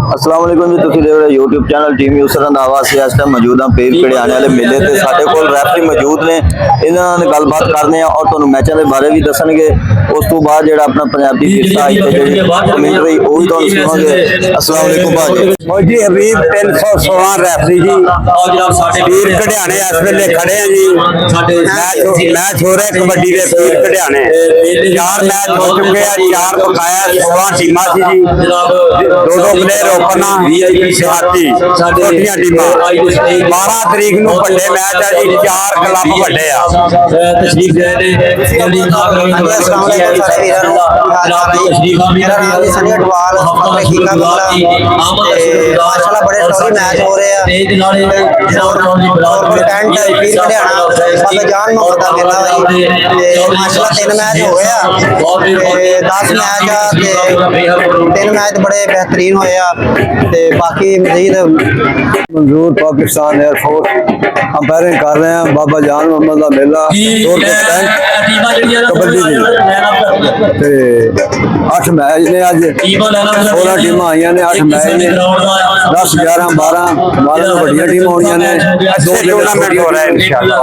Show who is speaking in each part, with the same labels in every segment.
Speaker 1: अस्सलाम वालेकुम जी, तुसीं देख रहे हो YouTube channel team user Randhawa. ਅਸੀਂ ਇਸ ਟਾਈਮ ਮੌਜੂਦ ਹਾਂ ਪੀਰ ਕੜਿਆਣੇ ਵਾਲੇ ਮੇਲੇ ਤੇ। ਸਾਡੇ ਕੋਲ ਰੈਫਰੀ ਮੌਜੂਦ ਨੇ, ਇਹਨਾਂ ਨਾਲ ਗੱਲਬਾਤ ਕਰਦੇ ਆ ਔਰ ਤੁਹਾਨੂੰ ਮੈਚਾਂ ਦੇ ਬਾਰੇ ਵੀ ਦੱਸਣਗੇ। ਉਸ ਤੋਂ ਬਾਅਦ ਜਿਹੜਾ ਆਪਣਾ ਪੰਜਾਬੀ ਵਿਰਸਾ ਹੈ ਤੇ ਜਿਹੜੀ ਕਮੈਂਟਰੀ ਉਹ ਵੀ ਤੁਹਾਨੂੰ ਸੁਣਾਵਾਂਗੇ। अस्सलाम वालेकुम भाजी।
Speaker 2: जी हबीब 316 रैफरी जी पीर कड़ियाने इस वेले खड़े हैं जी। मैच हो रहे कबड्डी के पीर कड़ियाने 4 मैच हो चुके हैं, 4 बकाया 16 टीमां सी जी। 2-2 प्लेयर ओपन सिहाती छोटियां टीमां। 12 तरीक ਨੂੰ ਵੱਡੇ ਮੈਚ ਆ ਜੀ, 4 ਕਲੱਬ ਵੱਡੇ ਆ।
Speaker 3: तशरीफ गए ने जल्दी नाग रंग
Speaker 2: माशाल्लाह बड़े स्टोरी मैच हो रहे हैं। जान मोहब्बत मेला माशाल्लाह 3 मैच हो गए 10 मैच आ 3 मैच बड़े बेहतरीन होए आ। बाकी मजीद
Speaker 1: मंजूर पाकिस्तान एयरफोर्स अंपायरिंग कर रहे हैं। बाबा जान मोहम्मद का मेला कबड्डी दी 8 मैच ने अज 16 टीमां आई ने। 8 मैच ने 10 11 12 12 बड़िया टीम होनी ने। 2 टूर्नामेंट हो रहा है इंशाअल्लाह।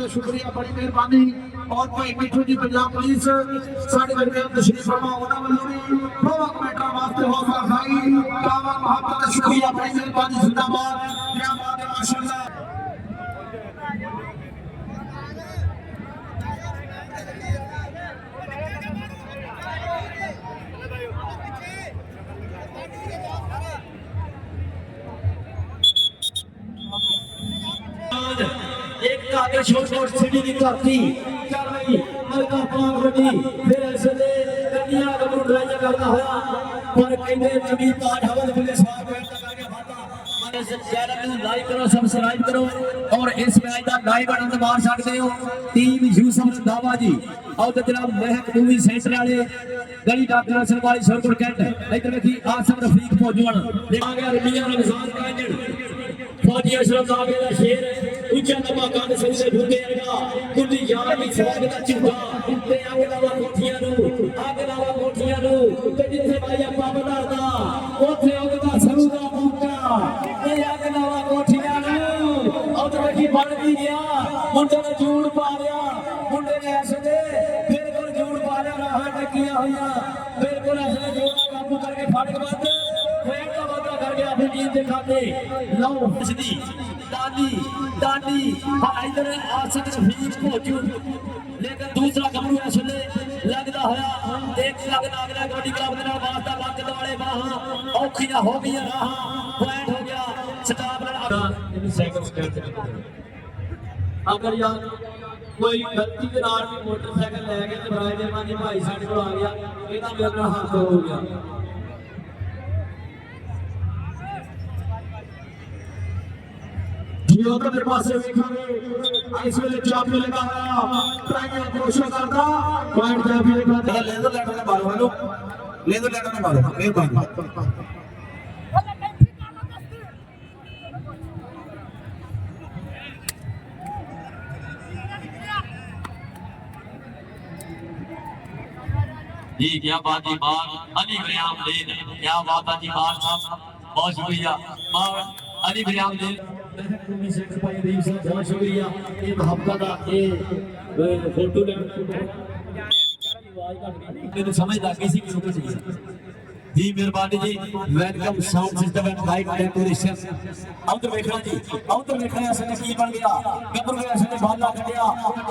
Speaker 4: शुक्रिया, बड़ी मेहरबानी। और भाई मिठू जी पंजाब पुलिस साढ़े दरमियान तशरीफ फरमा होना वाली प्रोवा कमेंटर वास्ते हौसला अफजाई कावा मोहब्बत शुक्रिया, बड़ी मेहरबानी। जिंदाबाद, क्या बात है माशाल्लाह। एक छोट सिटी की धरती चल रही मलका पाक गड्डी फिर ऐसे गड्डियां गड्डू ड्राइव करता होया पर कहंदे नबी ताज हवल पुलिस साहब करके फाता इस चैनल ਨੂੰ ਲਾਈਕ ਕਰੋ, ਸਬਸਕ੍ਰਾਈਬ ਕਰੋ और इस मैच ਦਾ ਲਾਈਵ ਆਨੰਦ ਮਾਣ ਸਕਦੇ ਹੋ। ਟੀਮ ਯੂਸਫ ਰੰਧਾਵਾ ਜੀ ਆਓ ਤੇ ਜਨਾਬ ਮਹਿਕ ਮੂਵੀ ਸੈਂਟਰ ਵਾਲੇ ਗਲੀ ਡਾਕਟਰ ਅਸਲ ਵਾਲੀ ਸਰਕਲ ਕੈਂਟ ਇਧਰ ਵੇਖੀ ਆਸਮ ਰਫੀਕ ਪਹੁੰਚਣ ਆ ਗਿਆ ਰਮੀਆ ਰਮਜ਼ਾਨ ਦਾ ਇੰਜਣ फौजी अशरफ आगे का शेर उच्चा दबा कान सिंह से ढूंढे अरगा कुंडी यार भी फौज का चिंता ते आगे लावा कोठियां नु ते जिथे भाई आपा बनादा ओथे ओदा सरू दा मौका ते आगे लावा कोठियां नु और तो की बन भी गया मुंडे ने जूड़ पा लिया मुंडे ने ऐसे दे बिल्कुल जूड़ पा लिया राह टकिया होया बिल्कुल ऐसे जोड़ा काबू करके फड़ के बाद दिखाते लो मछली डांडी इधर आसक रफीक पहुंचू लेकिन दूसरा गमरू इसले लगदा होया एक लगना अगला गोडी क्लब दे नाल वास्ता लग वाले बाहां औखियां हो गई राहां पॉइंट हो गया स्टाफ नाल साइकिल अगर यार कोई गलती के नाल भी मोटरसाइकिल ले गए ते बराए जमानी भाई साडे कोल आ गया एदा मेरे नाल हाथ हो गया। ਜੀ ਉਧਰ ਦੇ ਪਾਸੇ ਵੇਖਾਂਗੇ ਇਸ ਵੇਲੇ ਚਾਪੀ ਲਗਾ ਹੋਇਆ ਟਰਾਈਆਂ ਕੋਸ਼ਿਸ਼ ਕਰਦਾ ਪੁਆਇੰਟ ਚਾਪੀ ਲਗਾ
Speaker 3: ਲੈਂਦਰ ਲੈਟਰ ਨੇ ਮਾਰੋ ਇਹਨੂੰ ਲੈਂਦਰ ਲੈਟਰ ਨੇ ਮਾਰੋ ਮਿਹਰਬਾਨੀ
Speaker 5: जी क्या बात जी बात अली बरियाम देन क्या बात है जी बात साहब बहुत शुक्रिया बात अली बरियाम देन
Speaker 4: ਭਾਈ ਦੀਪ ਸਿੰਘ ਬਹੁਤ ਸ਼ੁਕਰੀਆ ਇਹ ਮੁਹੱਬਤ ਦਾ ਇਹ ਫੋਟੋ ਲੈਣ ਆਵਾਜ਼ ਘੱਟ ਗਈ ਮੈਨੂੰ ਸਮਝ ਲੱਗ ਗਈ ਸੀ ਕਿ ਰੁਕ ਜੀ जी मेहरबानी जी welcome sound system and light decoration उधर देखना जी उधर देखना असने की बन गया गब्बर के असने बाला कटिया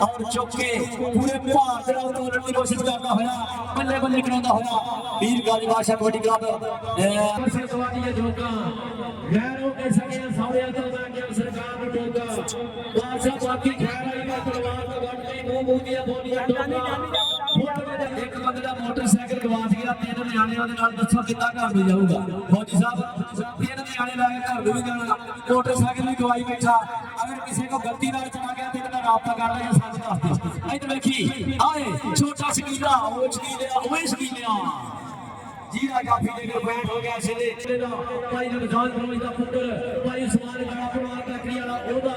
Speaker 4: और चौके पूरे भारत दा उतरने की कोशिश करता होया बल्ले बल्ले करांदा होया वीर गाजी बादशाह कबड्डी क्लब से कबड्डी जोगा गैर हो के सके सावरिया तो मैं सरकार को टोका बादशाह बाकी खैर आई मैं तलवार का बट गई मुंह मुंह दिया बोलिया टोका एक बंदे दा मोटरसाइकिल गवाच गया तीन नियाणियां दे नाल दसो कितना घर में जाऊगा फौजी साहब तीन नियाणे ला के घर में भी जाना मोटरसाइकिल भी गवाई बैठा अगर किसी को गलती नाल चला गया तो इनका रास्ता कर ले सच दस दे इधर देखी आए छोटा शकीला वो शकीलिया ओए शकीलिया जीरा काफी लेकर बैठ हो गया चले भाई ने जान फरोज दा पुत्र भाई उस्मान गाड़ा पवार का क्रिया ओदा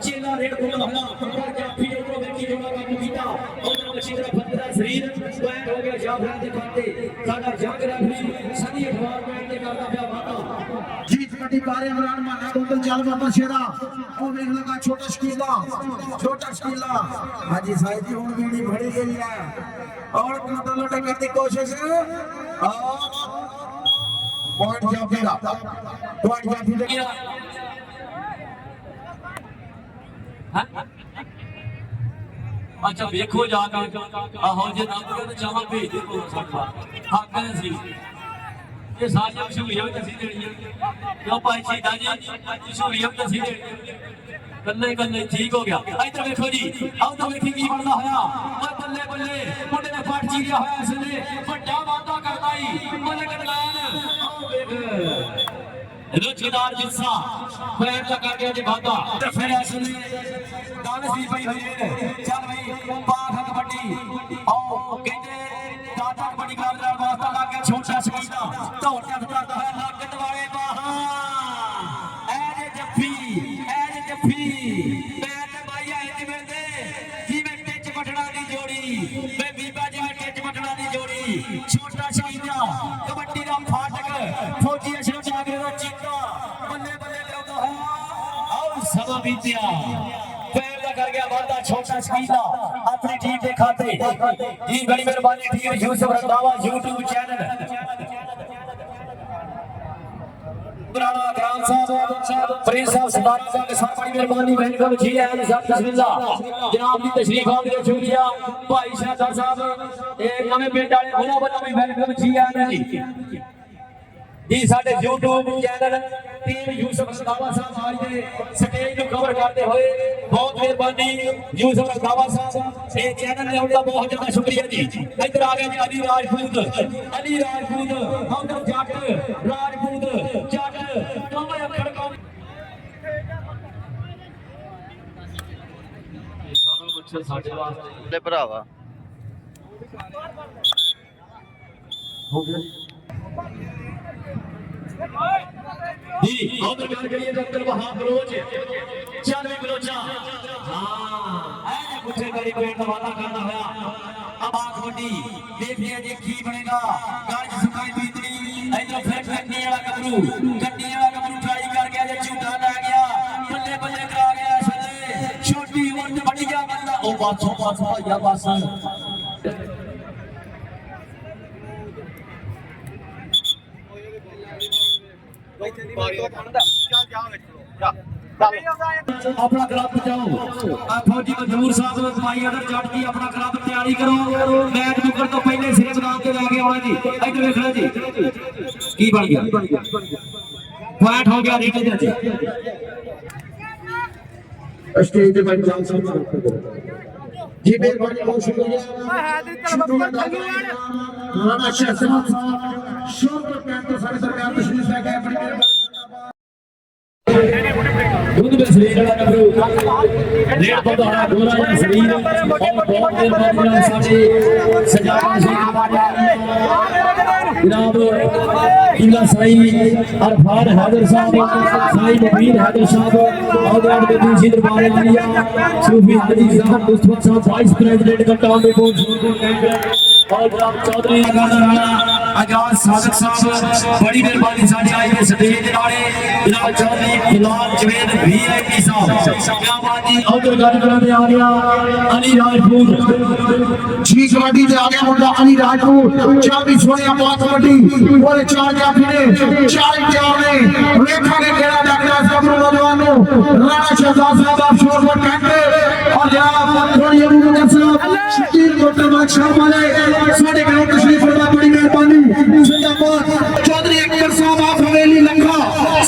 Speaker 4: चेला रेड को होना पर काफी को देखी जोड़ा का कीता और मशीन का फतरा शरीर बैठ हो गया जाफर दे खाते साडा जंग रखी सदी अखबार बैठ के करदा पिया वादा जीत कटी बारे इमरान माना बोतल चल बाबा शेरा ओ देख लगा छोटा शकीला हां जी साईं जी हुन बीड़ी भरी गई है और मतलब लौटा करने की कोशिश और पॉइंट जाफी लगा
Speaker 5: अच्छा देखो जाके आहो जे नाम के चावा भेज दे को साडा हक है सी ये सारी मशहूरियत दसी देनी क्यों भाई सीधा जी मशहूरियत दसी देनी गल्ले गल्ले ठीक हो गया इधर देखो जी अब तो देखी की बनदा होया ओए बल्ले बल्ले मुंडे ने फट चीरिया होया इसने बड़ा वादा करदा ही बल्ले गदलान आओ देख रुचीदार जिस्सा पैर लगा के जी वादा तो फिर इसने दानस भी पई हुई है चल भाई बाघ कबड्डी आओ कहते दादा कबड्डी क्लब नाल वास्ता लग गया छोटा शकीला दौड़ के करदा है लागत वाले बाहा ए जफ्फी मैं ते भाई आए थे मिलते जिवें टिच पटना दी जोड़ी मैं बीबा जिवें टिच पटना दी जोड़ी छोटा शकीला कबड्डी दा फाटक फौजी अशरफ जागरे दा चीता बल्ले बल्ले लाउंदा है और समा बीतिया पैर दा कर गया वादा छोटा शकीला अपनी टीम दे खाते जी बड़ी मेहरबानी team Yusuf Randhawa YouTube channel ग्राम साहब प्रिंस साहब सदारी साहब के साथ बड़ी मेहरबानी वेलकम जी है साहब बिस्मिल्लाह जनाब दी तशरीफ आने शुक्रिया भाई शाहदार साहब एक नवे पिंड वाले ਉਹਨਾਂ ਵੱਲੋਂ ਵੀ वेलकम जी है जी साडे YouTube channel team Yusuf Randhawa साहब आज दे स्टेज ਨੂੰ कवर करते हुए बहुत मेहरबानी यूसुफ रंधावा साहब ये चैनल ने उनका बहुत ज्यादा शुक्रिया जी इधर आ गए जी अली राजपूत उधर जट राजपूत जट कमे अखड़ कौम सारा बच्चा साडे वास्ते
Speaker 1: ਤੇ ਭਰਾਵਾ
Speaker 5: हो गया जी उधर कर गई है डॉक्टर वहाब बलोच चल भी बलोचा हां ऐ कुछ करी पेट का वादा करना होया अब आंख बड़ी देखते हैं जी की बनेगा गाज सुखाई बीतनी इधर फिर गड्डी वाला गबरू ट्राई कर गया जे झूठा ला गया बल्ले बल्ले करा गया सले छोटी उम्र में बड़ी गया बंदा ओ बात भैया बासन अपना क्लब बचाओ फौजी मजदूर साहब भाई अगर जट की अपना क्लब तैयारी करो मैच मुकन तो पहले सिरे मैदान ते लेके आना जी इधर देखना जी की बन गया पॉइंट हो गया रीटे जी स्टेज पे जान साहब जी मेहरबानी बहुत शुक्रिया राणा शहजाद साहब शोर पर पैर तो सारे सरकार तशरीफ लेके बड़ी मेहरबानी
Speaker 4: दुध में शरीर वाला गबरू रेड पौधा गोरा या शरीर और बहुत देर बाद साडे सजावट से जनाब किला साई अरफान हैदर साहब साई नवीन हैदर साहब और बेदी जी दरबार आलिया सूफी हाजी साहब मुस्तफा साहब वाइस प्रेसिडेंट का टाउन रिपोर्ट और जनाब चौधरी राणा आजाद सादिक साहब बड़ी मेहरबानी साडे आई के स्टेज नाले जनाब चौधरी गुलाम जवेद वीआईपी साहब क्या बात जी उधर गल करने आ गया अली राजपूत
Speaker 3: जी कबड्डी ते आ गया मुंडा अली राजपूत चार भी सोने बात कबड्डी बोले चार जाफी ने चार इम्तिहान ने रेखा ने केड़ा डगड़ा सब नौजवानों राणा शहजाद साहब आप शोर पर कहते और जनाब थोड़ी अबू बकर साहब शकील मोटरबाग शाह वाले साडे ग्राउंड तशरीफ फरमा बड़ी मेहरबानी जिंदाबाद चौधरी अकबर साहब आप हवेली लखा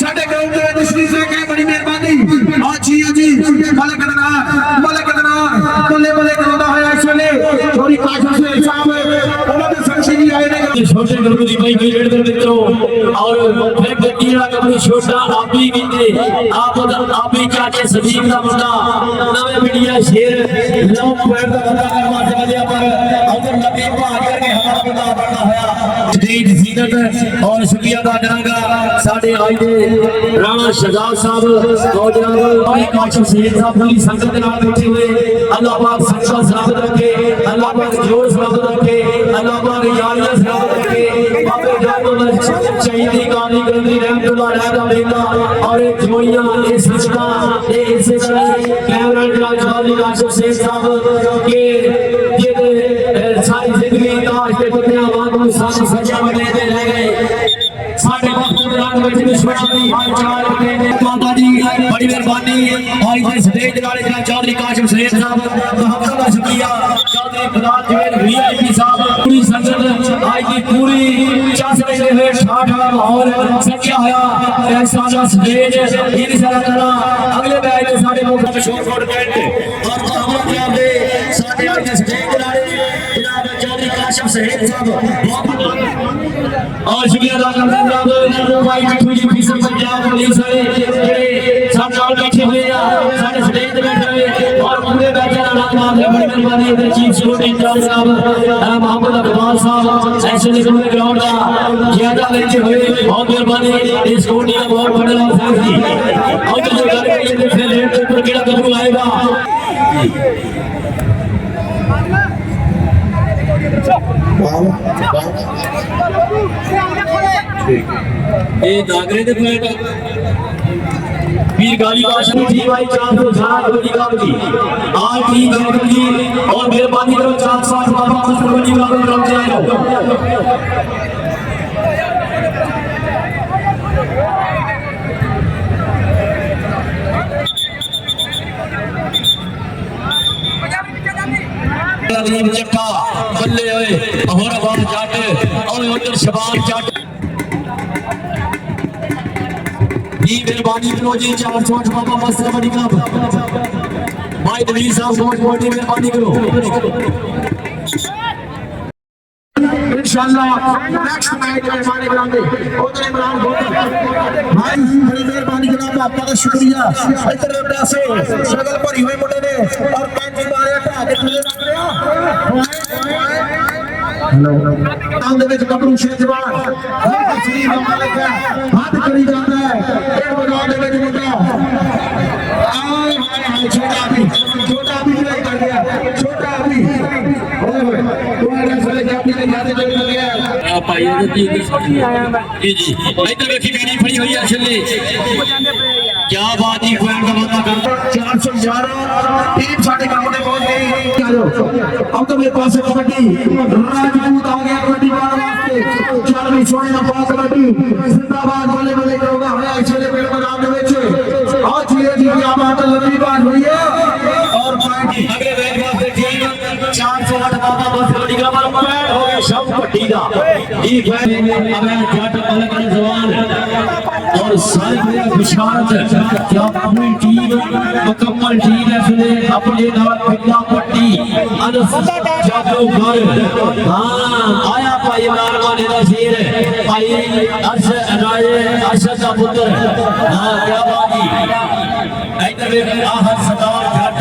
Speaker 3: साडे ग्राउंड ते तशरीफ लेके बड़ी मेहरबानी आज जी मलिक अदनान बल्ले बल्ले करदा है इस वेले थोड़ी काशफ से साहब उन्होंने संशीली आए ने
Speaker 4: छोटे गबरू दी भाई की रेड दे मित्रों और फिर गड्डी वाला गबरू छोटा आपी कीते आपी चाचे सदीक दा मुंडा नवे मीडिया शेर लव पॉइंट दा बंदा करवा चलिया पर उधर लबी भाग करके हमारा बंदा बनना होया स्टेज जीनत और शुक्रिया अदा करांगा साडे आज दे राणा शहजाद साहब और जनाब भाई काशिफ सैयद साहब पूरी संगत दे नाल बैठे हुए अल्लाह पाक संगत सलामत रखे अल्लाह पाक जोर सलामत रखे अल्लाह पाक यारियां सलामत रखे बाबे जानो शहीदी गानी गंदी रहमतुल्लाह अलैहि मेला और एक जोइयां इस रिश्ता ये इसे कैमरा राजवाली काशिफ सैयद साहब के ये सारी जिंदगी ताश के पत्तियां वांगू सारी सजा बनेते रह गए साडे वक्त दौरान बैठे दुश्मन दी हालचाल ने माता जी बड़ी मेहरबानी आज दे स्टेज नाले जनाब चौधरी काशिफ सैयद साहब बहुत बहुत शुक्रिया चौधरी गुलाम जवेद वीआईपी साहब पूरी संगत आज की पूरी चास रहे हुए ठाठ वाला माहौल सकिया होया ऐसा दा स्टेज इन सारा करना अगले मैच में साडे मुख शोरकोट कैंट और हमला जनाब दे साडे आज दे स्टेज नाले जनाब चौधरी काशिफ सैयद साहब और शुक्रिया अदा करते हैं जनाब भाई मिठू जी फीसद पंजाब पुलिस वाले जेड़े साथ नाल बैठे हुए आ साडे स्टेज ते बैठे हुए और पूरे बैच दा नाम मार बड़ी मेहरबानी इधर चीफ सिक्योरिटी इंचार्ज साहब मोहम्मद अकबाल साहब एसएल पूरे ग्राउंड का ज्यादा बैठे हुए बहुत मेहरबानी इस कोटी का बहुत बड़ा साहब जी और जो गल करिए ते फिर रेड के ऊपर केड़ा गबरू आएगा ये नागरे दे पॉइंट वीर गाली बादशाह जी भाई 411 कबड्डी का जी आज की कबड्डी और मेहरबानी करो 460 बाबा कबड्डी का ग्राउंड से आए हो चट्टा बल्ले होए और आवाज जट और उधर शबाब जट जी मेहरबानी करो जी 460 बाबा मस्त कबड्डी क्लब भाई दलील साहब बहुत बहुत मेहरबानी करो
Speaker 3: इंशाल्लाह नेक्स्ट मैच में हमारे ग्राउंड में उधर इमरान भाई बड़ी मेहरबानी जनाब आपका का शुक्रिया इधर से स्ट्रगल भरी हुई मुंडे ने और पैंती मारे ढा के थले रख लिया हेलो नाम दे विच गबरू शेजवान तस्वीर का मालिक है हाथ करी जाता है एक मैदान दे विच मुंडा आए हाय छोटा भी नहीं कर गया छोटा भी ओए होए तुम्हारे साले जाती ने जाते चल गया
Speaker 4: आ भाई ये जी जी इधर देखी गाड़ी फड़ी हुई है छल्ले क्या बात ही पॉइंट का बंदा करता
Speaker 3: 411 टीम साडे ग्राउंड में पहुंच गई अब तो मेरे पास कबड्डी राजपूत आ गया कबड्डी बार वास्ते चल भी सोने ना पास कबड्डी जिंदाबाद बोले बोले होगा है इसलिए मेरे मैदान में बेचे आज धीरे धीरे क्या बात है लंबी बात हुई है और पॉइंट
Speaker 4: अगले मैच वास्ते टीम 408 बाबा बस कबड्डी का पर पॉइंट हो गया सब पट्टी दा ई पॉइंट अब जट अलग अलग जवान और सारे मेरा बिशारत क्या पूरी टीम मुकम्मल टीम है सुने अपने नाल पिल्ला पट्टी अनस जादूगर हां आया भाई इमरान माने दा शेर भाई अर्श राय अर्शद दा पुत्र हां क्या बात है ਵੇ ਆਹ ਸਰਦਾਰ ਜੱਟ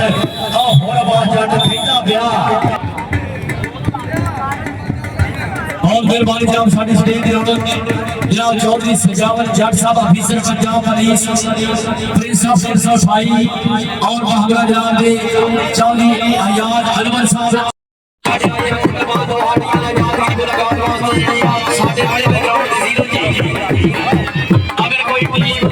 Speaker 4: ਆ ਹੋਰ ਬਾਤ ਜੱਟ ਖੇਡਾ ਪਿਆ और मेहरबानी जनाब साडी स्टेज दे रौनक जनाब चौधरी सजावल जट साहब officer Punjab police Prince of भाई और बहादुर जनाब दे चौधरी अयाज अलवर साहब साडे बड़े बैकग्राउंड जीरो जी अगर कोई टीम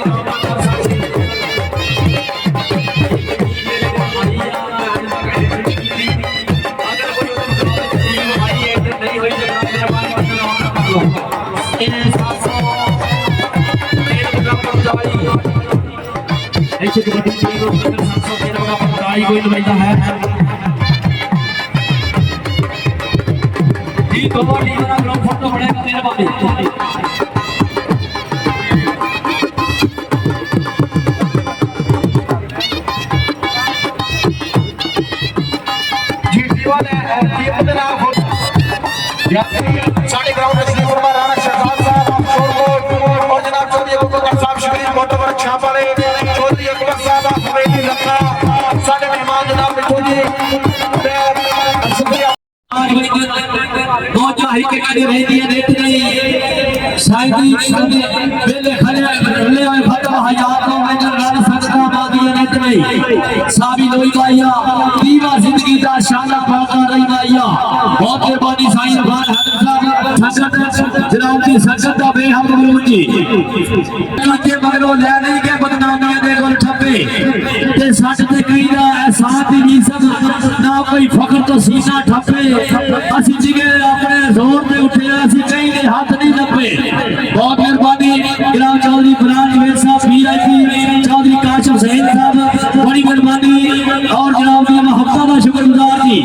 Speaker 4: कोई नुमाइंदा है जी दोनों टीमों का ग्रुप फोटो बनेगा मेहरबानी
Speaker 3: साढ़े ग्राउंड में स्लीपर में राणा शहजाद साहब शोरकोट और जनाब चौधरी अकबर साहब शिवरी मोटवर छापाले चौधरी अकबर साहब हवेली लखा साढ़े मेहमान जनाब चौधरी शुक्रिया
Speaker 4: दो चाही के गाड़ी रहती है देख नहीं शायद बेले खड़े ले आए फतवा हजार को मैंने रान सकता बादी नेत नहीं साबी लोई भाईया दीवा जिंदगी दा शाना पाका रही भाईया बहुत मेहरबानी साईं खान हैदर साहब संगत जनाब दी संगत दा बेहद मलून जी के मगरों ले नहीं के बदनामियां दे गोल ठप्पे ते सच ते कई दा एहसास ही नहीं सब ना कोई फखर तो सीना ठप्पे ਅਸੀਂ ਜਿਗੇ ਆਪਣੇ ਜ਼ੋਰ ਤੇ ਉੱਠੇ ਅਸੀਂ ਕहीं ਦੇ ਹੱਥ ਨਹੀਂ ਲੱਭੇ बहुत मेहरबानी जनाब चौधरी फरहान निवेद साहब वीआईपी चौधरी काशिफ सैयद साहब बड़ी मेहरबानी और जनाब की मोहब्बत का शुक्रगुजार जी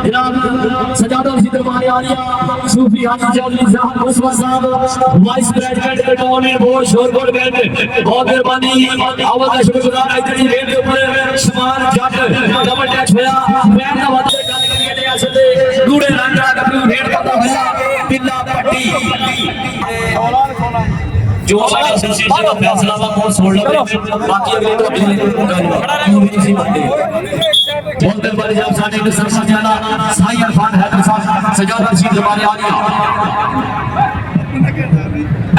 Speaker 4: जनाब सजादा सिद्ध मारे आलिया सूफी हाजी चौधरी साहब मुसवर साहब वाइस प्रेसिडेंट कंट्रोल बोर्ड शोरगोल बैंड बहुत मेहरबानी आवाज का शुक्रगुजार इधर ही रेट के ऊपर समान जट डबल टैक्स होया बैंड का वादे लूड़े रंगा कभी रेट पता होया पिल्ला पट्टी जो हमारा एसोसिएशन का फैसला वा को छोड़ लो बाकी अगले तो अपने नहीं बनते बहुत मेहरबानी जनाब साडे के सरपंच जाना साईं इरफान हैदर साहब सजादा रशीद हमारे आ गया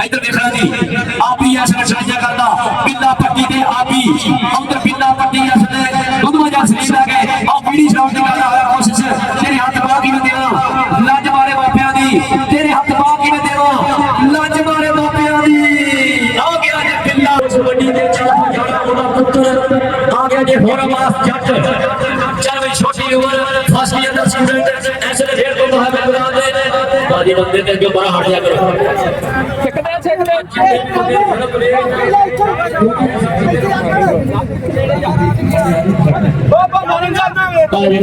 Speaker 4: इधर देखना जी आप ही ऐसा शाया करदा पिल्ला पट्टी दे आप ही उधर पिल्ला पट्टी असले गुदमा जा सलीम लगे और बीड़ी शराब दी करदा होया कोशिश तेरे हाथ बाकी में देना लज मारे मापियां दी तेरे हाथ बाकी में देना लज मारे मापियां दी आ गया जे पिल्ला उस बड़ी दे चला जाना ओदा पुत्र आ गया जे होरमास जट चल भाई छोटी उम्र फर्स्ट ईयर दा स्टूडेंट ऐसे ढेर को है बैकग्राउंड दे बाजी बंदे ते के बड़ा हट जा करो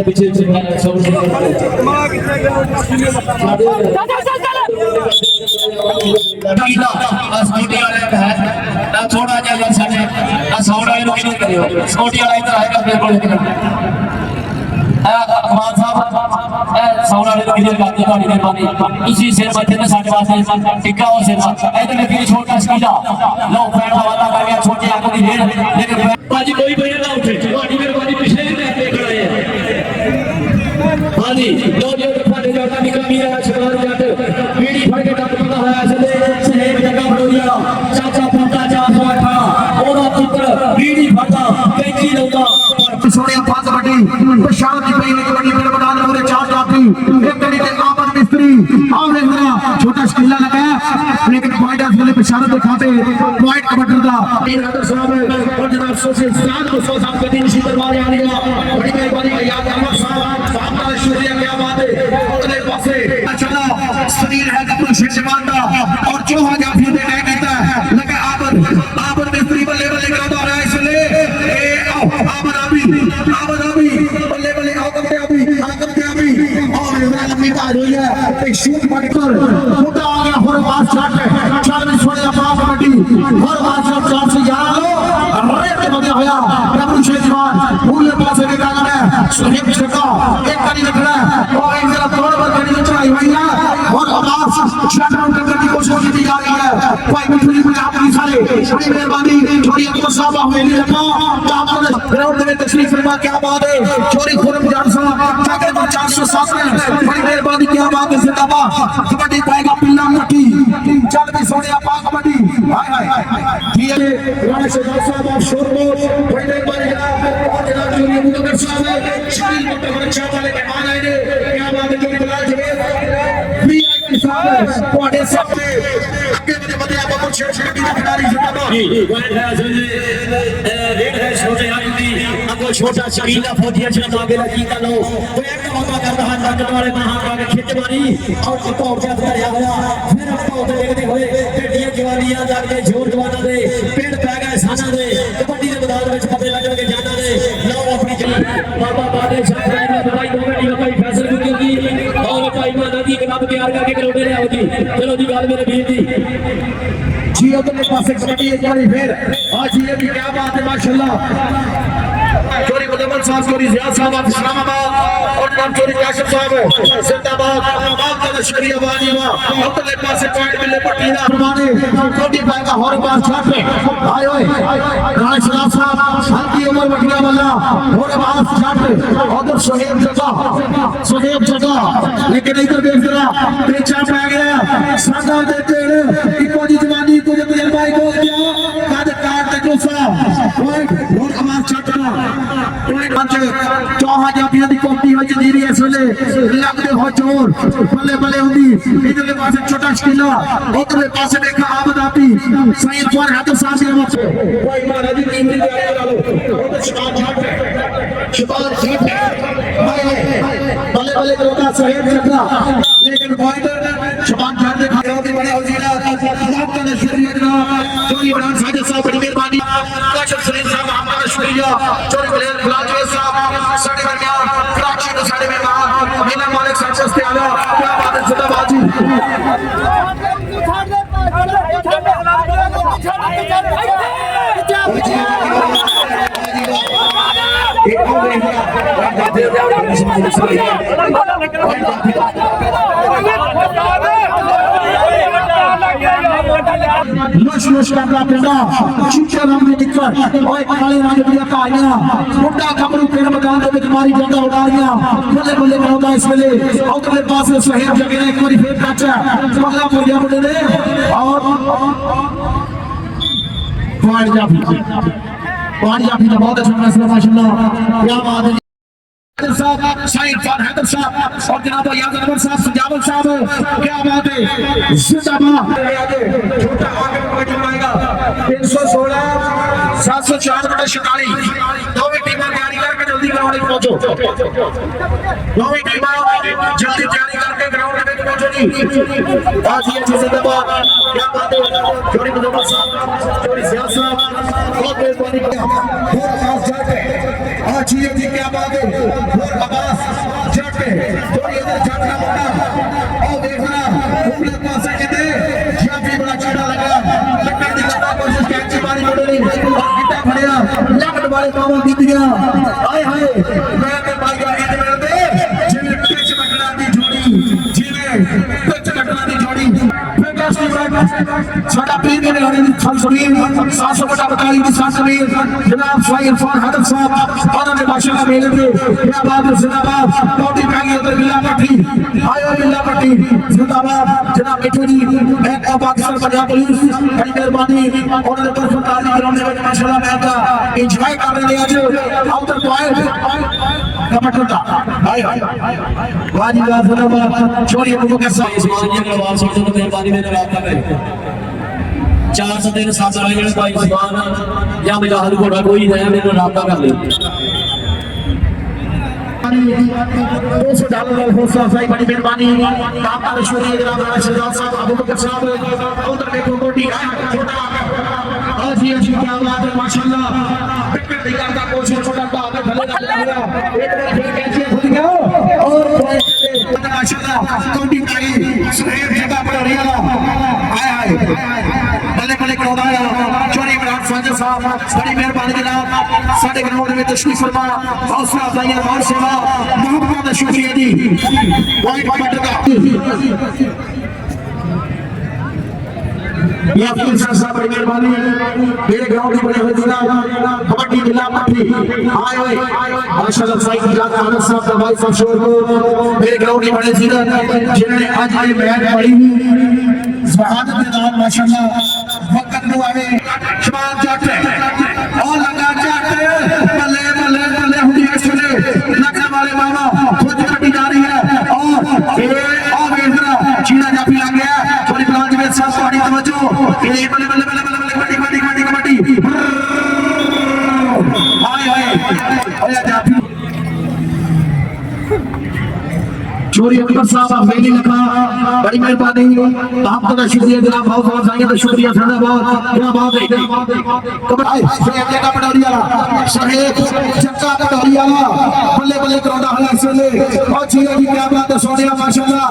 Speaker 4: पीछे थोड़ा जा साउंड वाले लोग नहीं करियो स्कूटी वाला इधर आएगा बिल्कुल अखबार साहब साउंड वाले लोग इधर बात करते हैं मेहरबानी इसी सिर बच्चे ने साढ़े पास टिक्का और सिर इधर लेके छोटा स्कीला लो फैन का वादा कर गया छोटे आंखों की ढेर लेकिन बाजी कोई बड़े ना उठे तुम्हारी मेहरबानी पिछले भी देख रहे हैं हां जी दो जो फाटे जाता निकल भी रहा शबान जट बीड़ी फड़ के टप पता होया चले सहेब जगह बड़ोरिया चाचा पोता 418 ओदा पुत्र बीड़ी फटा कैंची लौदा
Speaker 3: सोनिया पांच बड़ी प्रशांत की पई एक बड़ी मेरे बना पूरे चार जाती एक गली के आमद मिस्त्री और इंद्रा छोटा स्किला लगा लेकिन पॉइंट आज वाले प्रशांत के खाते पॉइंट कबड्डी दा तीन हदर साहब और जनाब सोचे साथ को सो साहब के दिन सी दरबार आ गया बड़ी मेहरबानी याद अहमद साहब का शुक्रिया क्या बात है अगले पासे चला शरीर है कपूर शेर जवान दा और जो हो गया फिर दे कहता है लगा आबर मिस्त्री बल्ले बल्ले करता रहा है इसलिए ए आबर अभी बल्ले बल्ले आकम के अभी और मेरा लंबी बात हुई है एक शूट पकड़ छोटा आ गया और पास शॉट चार में छोड़े पास कबड्डी और पास शॉट 4 से 11 लो रेड के बंदा होया प्रभु शेजवान फूल पास के कागज है सुहेब छक्का एक कड़ी रखना और एक जरा तोड़ पर कड़ी चढ़ाई हुई है और अब्बास शट आउट करने की कोशिश की जा रही है भाई मिठू जी पंजाब पुलिस वाले बड़ी मेहरबानी छोरी अकबर साहब हवेली रखा ग्राउंड में तशरीफ फरमा क्या बात है छोरी खुरम जान साहब तकरीबन 407 में बड़ी मेहरबानी क्या बात है जिंदाबाद कबड्डी पाएगा पिल्ला मट्टी चल भी सोनिया पा कबड्डी हाय हाय ये राणा शहजाद साहब आप शोरमोश बड़ी मेहरबानी जनाब और जनाब छोरी अबूबकर साहब शरीर को बच्चा वाले मेहमान आए ने क्या बात है छोरी बिलाल जवेद वीआईपी साहब ਤੁਹਾਡੇ ਸਾਹਮਣੇ ਅੱਗੇ ਵਧੇ ਵਧੇ ਆਪਾਂ ਕੁਝ ਛੇੜੀ ਦਾ ਖਿਡਾਰੀ ਜਿੰਦਾਬਾਦ
Speaker 4: जी पॉइंट है रेड है छोटे आदमी दी अगो छोटा शकीला फौजिया जनाब आगे लगी का लो तो एक मौका कर रहा नगद वाले कहां का खिंच मारी और पौड़ जा करया होया फिर पौड़ देखते हुए पेटियां जवानियां लग गए जोर जवाना दे पेड़ पै गए साना दे कबड्डी दे मैदान ਵਿੱਚ पते लग गए जाना दे लो अपनी चली बाबा बादे शाह ने बताई दो मिनट भाई फैसल की और भाई माना दी कनाब तैयार करके करोड़े ले आओ जी चलो जी बात मेरे वीर जी
Speaker 3: जी उधर पासे कबड्डी एक बारी फिर आज ये भी क्या बात है माशाल्लाह चोरी मुदम्मल साहब चोरी जियाद साहब आप इस्लामाबाद और नाम चोरी काशिफ साहब जिंदाबाद बाप का लश्करी आवाज हुआ उधरले पासे पॉइंट मिले पट्टी दा फरमाने कोटी पाएगा हर बार छाट आए ओए राणा शहजाद साहब हल्की उम्र बटिया वाला और बात छाट उधर सोहेब जगह लेकिन इधर देख जरा पीछा पै गया सादा दे तेड़ इको दी जवानी को जब भाई बोल गया काद काट तक सा पॉइंट और आवाज छाट पॉइंट पंच चौहा जाफिया दी कॉपी हो जदी रही इस वेले लगदे हो जोर बल्ले बल्ले हुंदी इधरले पासे छोटा शकीला उधरले पासे देखा आबद आपी सईद फर हाथ साहब के मत भाई महाराज जी टीम दी तैयारी करा लो उधर शिकार छाट बल्ले बल्ले करोगा सहेब जगह लेकिन पॉइंट शबान छाट दे खाया भी बड़े वजीरा लाख का शुक्रिया जनाब चोरी इमरान साजिद साहब बड़ी मेहरबानी काशिफ सलीम साहब आपका शुक्रिया चोरी बलेर गुलाम साहब साडे दरमियान कराची तो साडे मेहमान अमीना मालिक साहब सस्ते आला क्या बात है जिंदाबाद नश करना पिंडा चिट्टे रंग दी टिक्कर ओए काले रंग दी काइयां मुंडा खबरू पेड़ मैदान दे विच मारी ਜਾਂਦਾ ਉਡਾਰੀਆਂ ਬੱਲੇ ਬੱਲੇ ਕਰਾਉਂਦਾ ਇਸ ਵੇਲੇ ਉਧਰਲੇ ਪਾਸੇ ਸਹੀਬ ਜਗੇ ਨੇ ਇੱਕ ਵਾਰੀ ਫੇਰ ਟੱਚਾ ਮੱਲਾ ਪੁਰਿਆ ਮੁੰਡੇ ਨੇ ਔਰ ਪਾਣੀ ਜਾਫੀ ਦਾ ਬਹੁਤ ਅੱਛਾ ਫੈਸਲਾ ਮਾਸ਼ਾਅੱਲਾ ਕੀ ਬਾਤ है साहब साइड फॉर हैदर साहब और जनाब याद अनवर साहब संजावल साहब क्या बात है जिंदाबाद छोटा आगे पहुंचाएगा 316 704 बटा 46 दोनों टीमें तैयारी करके जल्दी ग्राउंड में पहुंचो दोनों टीमें जल्दी तैयारी करके ग्राउंड में पहुंचो जी आज ये जिंदाबाद क्या बात है जोड़ी मुदम्मल साहब जोड़ी जियाद साहब बहुत मेहरबानी पूरा पास जाके आज ये जी क्या बात है और आवाज जट पे थोड़ी इधर जट का मुंडा और देखना पूरे पासे किते या भी बड़ा चढ़ा लगा लकड़ दी करता कोशिश कैची मारी मुंडे ने और गिट्टा फड़िया लकड़ वाले काम की दिया हाय हाय मैं ते भाई का इधर दे जिने पिच लकड़ा दी जोड़ी जिने पिच लकड़ा दी जोड़ी साडा पीर ने होने दी खाल सुनील 700 बटा 42 दी साथ समीर जनाब साहिर फॉर हदर साहब और ने माशाल्लाह मेले दे क्या बात है जिंदाबाद कोटी पैगी उधर बिल्ला पट्टी आयो बिल्ला पट्टी जिंदाबाद जनाब Mithu ji bank of Pakistan Punjab police बड़ी मेहरबानी और ने पर फताली ग्राउंड में माशाल्लाह मैच का एंजॉय कर रहे हैं आज आउटर पॉइंट कमटर का हाय हाय वाजी का जिंदाबाद छोरी अबूबकर साहब
Speaker 4: इस्मान जी नवाब साहब ने मेहरबानी मेरे रात का 403 7 वाले ਜਿਹੜੇ ਭਾਈ ਇਸਮਾਨ ਜਾਂ ਮੁਜਾਹਿਦ ਘੋੜਾ ਕੋਈ ਹੈ ਮੈਨੂੰ ਰਾਬਤਾ ਕਰ ਲਿਓ
Speaker 3: $200 हौसला अफजाई बड़ी मेहरबानी काम का शुक्रिया जनाब राणा शहजाद साहब अबूबकर साहब उधर देखो कोटी छोटा आज ये क्या बात है माशाल्लाह टिकट दिखाने का कोशिश छोटा का आगे भले लगा एक बार फिर कैसे खुद गया और माशाल्लाह कोटी पाई सुहेब जगह पर रिया आए आए बल्ले बल्ले करवाया चोरी इमरान साजिद साहब बड़ी मेहरबानी जनाब साडे ग्राउंड में तशरीफ फरमा हौसला अफजाई और सेवा मोहब्बत का शुक्रिया जी पॉइंट बटका ये अपनी संस्था बड़ी मेहरबानी मेरे ग्राउंड की बड़े हुए जिला कबड्डी जिला पट्टी आए हुए माशाल्लाह साईं गुजरात आनंद साहब का भाई साहब शोर को मेरे ग्राउंड की बड़े जिला जिन्होंने आज ये मैच पड़ी शहादत के नाम माशाल्लाह वक्त नु आवे शबान जट और लगा जट बल्ले बल्ले बल्ले हुंदी इसने लगने वाले मामा खुद कटी जा रही है और ये और वेदरा चीना जाफी लग गया थोड़ी प्लान में सब पानी तवज्जो ये बल्ले बल्ले बल्ले बल्ले कबड्डी कबड्डी कबड्डी हाय हाय अरे जाफी चोरी अकबर साहब मेरी लिखा बड़ी मेहरबानी आपका शुक्रिया जनाब बहुत बहुत साइए तो शुक्रिया सदा बहुत क्या बात है कबड्डी शहेब का पटौरी वाला शहेब चक्का पटौरी वाला बल्ले बल्ले करौंदा हला इसले और चीरा की क्या बात है सोनिया माशाल्लाह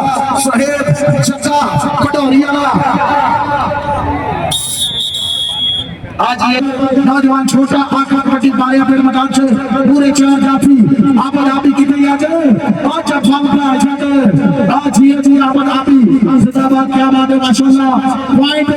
Speaker 3: शहेब चक्का पटौरी वाला आज ये नौजवान छोटा आका कबड्डी बाया पेड़ मैदान से पूरे 4 जाफी आपन आपी की तैयार है और जब हम का छट आज ये जी आपन आपी जिंदाबाद क्या बात है माशाल्लाह पॉइंट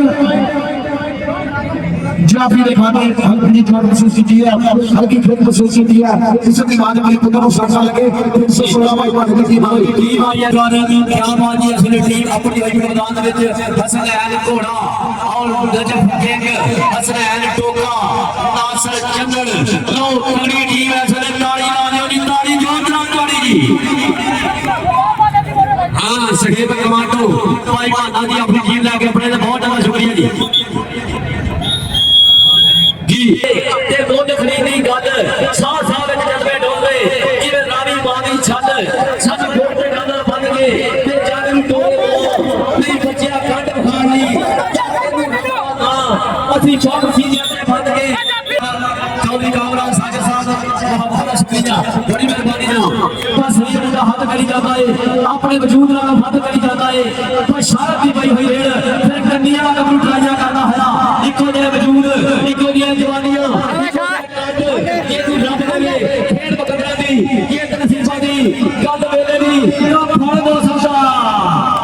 Speaker 3: जाफी दिखाने हल्की थोड़ी महसूस की है हल्की थोड़ी महसूस की है इसके बाद में पुत्र साथ लगे 16 भाई बात की मारी
Speaker 4: टीम आई है क्या बात है असली टीम अपनी आई मैदान ਵਿੱਚ हसनैन घोड़ा और रजब किंग हसनैन टोका नासर चंदन लो तगड़ी टीम है असली ताली ला दियो नी ताली जोर जोर ताली जी हां सहेब कमांडो भाई भाना जी अपनी टीम लेके अपने बहुत ज्यादा शुक्रिया जी ते दो नखरी दी गल साह साह विच जज्बे डोलदे जिवें रावी मावी छੱਡ सब जोड़ ते गल बन गए ते जग नूं टोल नहीं बचिया कंड खानी ਅਸੀਂ ਚੌਕ ਸੀਨੀਅਰ ਤੇ ਬੰਦ ਗਏ ਚੌਧਰੀ ਕਾਮਰਾਜ ਸਾਜਦ ਸਾਹਿਬ ਬਹੁਤ ਸ਼ੁਕਰੀਆ ਬੜੀ ਮਿਹਰਬਾਨੀ ਜਨਾਬ ਬਸ ਸਰੀਰ ਦਾ ਹੱਥ ਕਰੀ ਜਾਂਦਾ ਏ ਆਪਣੇ ਵਜੂਦ ਨਾਲ ਹੱਥ ਕਰੀ ਜਾਂਦਾ ਏ ਪਰ ਸ਼ਾਰਤ ਦੀ ਪਈ ਹੋਈ ਰੇੜ ਫਿਰ ਕੰਨੀਆਂ ਗੱਭਰੂ ਟਰਾਈਆਂ ਕਰਦਾ ਹੋਇਆ ਇੱਕੋ ਜਿਹੇ ਵਜੂਦ ਇੱਕੋ ਜਿਹੀਆਂ ਜਵਾਨੀਆਂ ਇਹ ਤੂੰ ਰੱਬ ਦੇਵੇ ਖੇਡ ਬਕਦਰਾਂ ਦੀ ਇਹ ਤਨਸੀਬਾਂ ਦੀ ਗੱਲ ਵੇਲੇ ਦੀ ਰੱਬ ਫੜ ਹੋ ਸਕਦਾ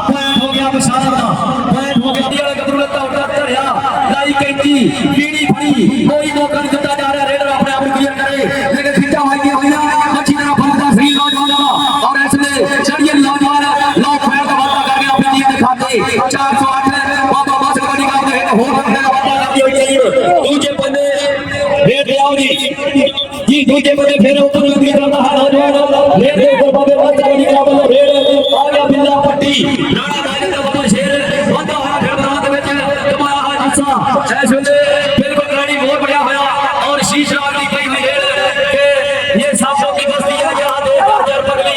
Speaker 4: ਪੁਆਇੰਟ ਹੋ ਗਿਆ ਬਸ਼ਾਰਤ ਦਾ ਪੁਆਇੰਟ ਹੋ ਗਿਆ ਵਾਲਾ ਗੱਭਰੂ ਨੇ ਧੌੜਾ ਧਰਿਆ लाई कैंची बीड़ी फड़ी कोई मौका नहीं दिता जा रहा रेडर अपने आप क्लियर करे लेकिन खिंचा भाई की होया अच्छी तरह फलदा सही नौजवान और इसने चढ़िए नौजवान लोग पैर का वादा करके अपनी टीम दिखाते 408 बाबा बस कबड्डी का है हो है वादा करती हुई टीम दूसरे बंदे रेड आओ जी दूसरे बंदे फिर ऊपर लगी करता है नौजवान रेड ऊपर बाबे बस कबड्डी का बंदा रेड आ गया बिल्ला पट्टी राणा भाई का बाबा शेर वादा है फिर रात में ऐसे बिल्कुल रानी बहुत बढ़िया होया और शीश राग की कई हुई कि ये सांपों की बस्ती है यहाँ दो बाजार पगली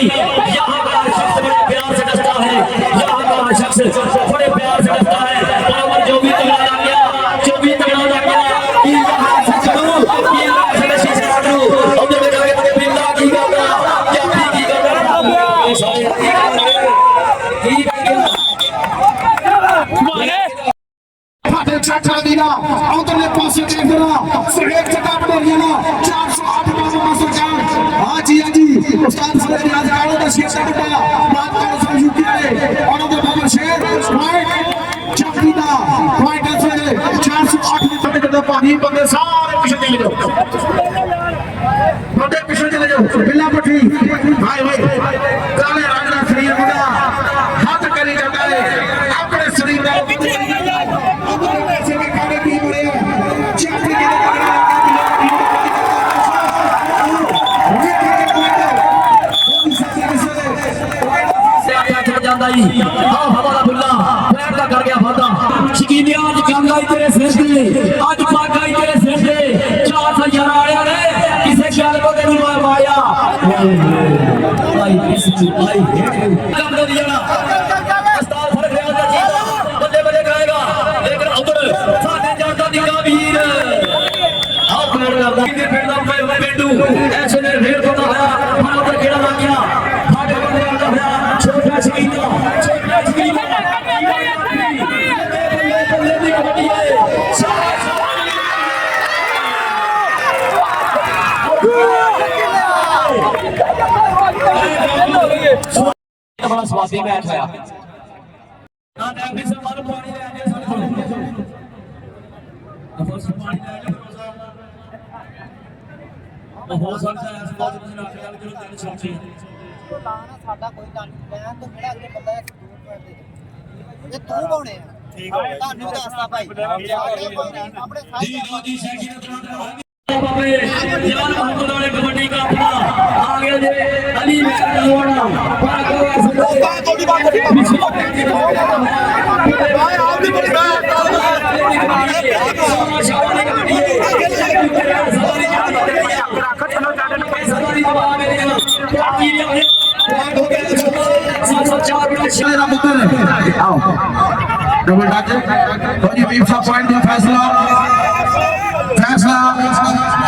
Speaker 4: यहाँ का शख्स बड़े प्यार से डसता है यहाँ का शख्स बड़े प्यार से डसता है बराबर जो भी तगड़ा लग गया जो भी तगड़ा लग गया ये यहाँ शख्स लो ये यहाँ शीश राग लो और जब देखा बिल्ला की गाता क्या की गाता ये सारे ठीक है
Speaker 3: चाचा दीना उधरले पासे देखना सहेब चक्का पटौरी वाला 408 बाबा मास्टर जान हां जी उस्ताद फरज रियाज कालो का शेर का बेटा बात करो सब यूपी वाले और उधर बाबा शेर पॉइंट चापी दा पॉइंट से 408 थोड़े जदा पानी बंदे सारे पीछे चले जाओ बंदे पीछे चले जाओ बिल्ला पट्टी भाई भाई काले रंग का शरीर मुंडा हाथ करी जाता है अपने शरीर का
Speaker 4: हवा का बुल्ला पैर का कर गया फादा शकीनिया आज गंग आई तेरे सिर ते आज पग आई तेरे सिर ते 411 आया रे किसे गल को तेरी मारिया भाई किस भाई कम दे दिया उस्ताद फरज रियाज दा जी बल्ले बल्ले गाएगा लेकिन उधर साडे जाता निका वीर आओ प्लेयर करदा किते फिरदा पेंडू ऐसे ने रेड करदा होया पर उधर केड़ा लग गया फाटे बंदे आंदा होया छोटा शकीनिया बड़ा स्वादी मैच होया ना डैफी से मारो पानी ले आने
Speaker 5: ਉਹ ਹੋ ਸਕਦਾ ਹੈ ਇਸ ਬਾਤ ਤੁਸੀਂ ਰੱਖ ਲਿਆ ਜਦੋਂ ਤਿੰਨ ਛੱਡਦੇ
Speaker 6: ਲਾਣਾ ਸਾਡਾ ਕੋਈ ਗੱਲ ਨਹੀਂ ਲੈਣ ਤੋਂ ਜਿਹੜਾ ਅੱਗੇ ਬੰਦਾ 102 ਪੁਆਇੰਟ ਦੇ ਇਹ ਤੂੰ ਪਾਉਣੇ ਆ ਠੀਕ ਹੋ ਗਿਆ ਤੁਹਾਨੂੰ ਦੱਸਦਾ ਭਾਈ ਸਾਡੇ ਕੋਈ ਨਹੀਂ ਆਪਣੇ
Speaker 5: ਜੀ ਲੋ ਜੀ ਸ਼ੈਕੀ ਦਾ ਤੁਰੰਤ ਬਾਬੇ ਜਾਨ ਮੁਹੰਮਦ ਵਾਲੇ ਕਬੱਡੀ ਕੱਪ ਦਾ ਆ ਗਿਆ ਜੇ ਅਲੀ ਮੈਦਾਨਾ ਪਾਕੋ ਥੋੜੀ ਬਾਤ ਕਰੀ ਭਾਈ ਆਪ ਦੀ ਬੜੀ ਬਾਤ
Speaker 3: मेरा पुत्र आओ डबल टच फौजी वीर साहब पॉइंट का फैसला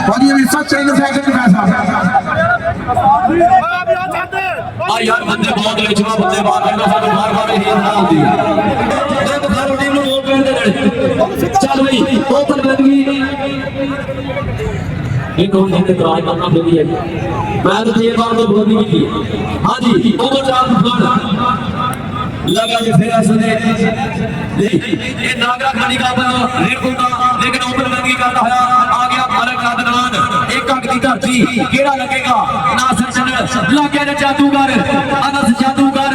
Speaker 3: फौजी वीर साहब चेंज सेकंड फैसला
Speaker 5: ਆ ਯਾਰ ਬੰਦੇ ਬਹੁਤ ਲੈ ਚੁਣਾ ਬੰਦੇ ਬਾਹਰ ਕੱਢੋ ਸਾਨੂੰ ਬਾਰ-ਬਾਰ ਇਹ ਨਾ ਆਉਂਦੀ ਹੈ ਇਹ ਬਖਾਰੋ ਟੀਮ ਨੂੰ ਹੋਰ ਪੈਣ ਦੇ ਨੇੜੇ ਚੱਲ ਬਈ ਓਪਨ ਬੰਦਗੀ ਇਹ ਕੌਣ ਜਿਹਨੇ ਤਰਾਜ ਕਰਨਾ ਹੋਈ ਹੈ ਮੈਂ ਤਾਂ ਤੇਰ ਬਾਰ ਤੋਂ ਬੋਲ ਨਹੀਂ ਕੀਤੀ ਹਾਂਜੀ ਓਵਰਡਰਾਫਟ ਫੜ लगा जी फिर ऐसे ये नागरा खानी का बनो रेडकोटा लेकिन ओपन लगी करता है आ गया भारत का दरबान एक अंक की धरती केड़ा लगेगा नासिर चंद लागे ने जादूगर अनस जादूगर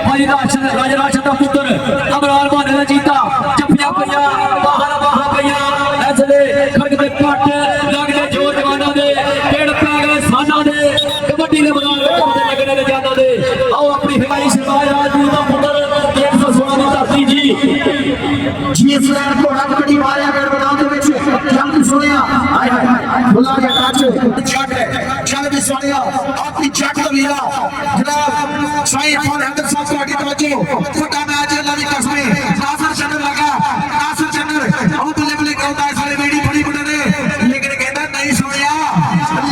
Speaker 5: भाई राजराशन का पुत्र अमरार माने ने जीता जफिया पया बाहर पया ऐसे खड़कते पट लगदे जोर जवाना दे पेड़ पै गए साना दे कबड्डी दे मैदान लगने ने ज्यादा दे आओ अपनी हिमाई सिवाय राजपूत
Speaker 3: घोड़ा कबड्डी मारिया गया मैदान ਦੇ ਵਿੱਚ ਜੰਗ ਸੁਣਿਆ ਹਾਏ ਹਾਏ ਬੁਲਾ ਕੇ ਟੱਚ ਜੱਟ ਵੀ ਸੁਣਿਆ ਆਪਣੀ ਜੱਟ ਦਾ ਵੀਰਾ ਜਨਾਬ ਸਾਈਂ ਫਾਨ ਹੰਦਰ ਸਾਹਿਬ ਤੁਹਾਡੀ ਤਵੱਜੋ ਵੱਡਾ ਮੈਚ ਇਹਨਾਂ ਦੀ ਕਸਮੇ ਨਾਸਰ ਚੰਦਰ ਲਗਾ ਨਾਸਰ ਚੰਦਰ ਉਹ ਬੱਲੇ ਬੱਲੇ ਕਹਿੰਦਾ ਸਾਰੇ ਵੇੜੀ ਬੜੀ ਬੜੇ ਨੇ ਲੇਕਿਨ ਕਹਿੰਦਾ ਨਹੀਂ ਸੁਣਿਆ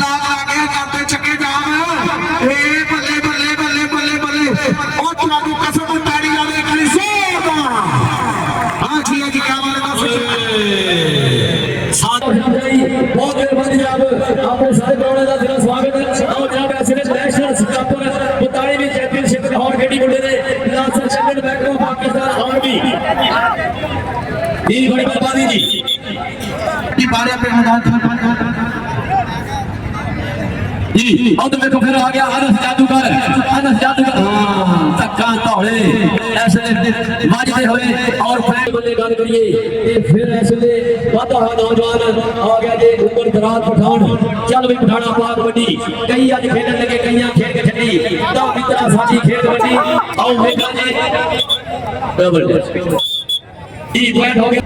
Speaker 3: ਲਾ ਗਿਆ ਕਰਦੇ ਚੱਕੇ ਜਾਮ ਏ ਬੱਲੇ ਬੱਲੇ ਬੱਲੇ ਬੱਲੇ ਬੱਲੇ ਉਹ ਤੁਹਾਨੂੰ ਕਸਮ ਤਾੜੀ ਲਾਵੇ ਕਲੀ ਸੋਦਾ
Speaker 5: बहुत मेहरबानी जनाब आपने सारे प्रोग्राम का दिल स्वागत है और जनाब ऐसे नेशनल स्टापर बताई भी चैंपियनशिप और खेडी मुंडे ने नासिर चंद बैंक ऑफ पाकिस्तान और भी बड़ी मेहरबानी जी
Speaker 3: की बारिया पे मैदान
Speaker 5: जी और तो देखो फिर आ गया अनस जादूगर धक्का तौड़े ऐसे वाजते हुए और फिर बल्ले गल करिए ते फिर ऐसे वादा नौजवान आ गया जे उमर दराज पठान चल भी पठाना पाक कबड्डी कई आज खेलने लगे कईयां खेल के छड्डी दा मित्रा साडी खेल कबड्डी आओ मेगा जी डबल ई पॉइंट हो गया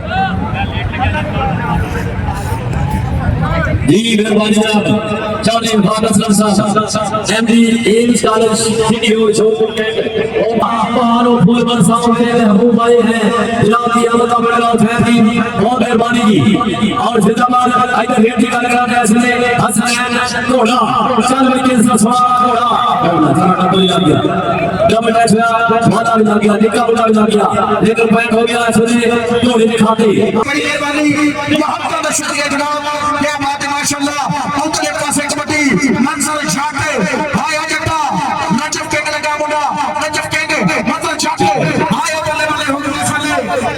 Speaker 5: जी मेहरबानी जनाब Chaudhry Irfan Aslam sahab MD AIIMS college CDO Shorpur cantt और पहाड़ों फूल बरसाओं में महबूब आए हैं जनाब की आमद का बड़ा फैमिली बहुत मेहरबानी जी और जिंदाबाद इधर रेट की गल कर इसने हसनैन घोड़ा चल भाई के सवार घोड़ा घोड़ा तो लग गया डबल टैच वाला भी लग गया निका वाला भी लग गया लेकिन पॉइंट हो गया इसने घोड़े ने खाते
Speaker 3: बड़ी मेहरबानी बहुत ज्यादा शुक्रिया जनाब क्या बात है माशाल्लाह उतले पासे कबड्डी मंजर छाटे भाई जट्टा नजफ के लगा मुंडा नजफ के मंजर छाटे भाई बल्ले बल्ले हो गए साले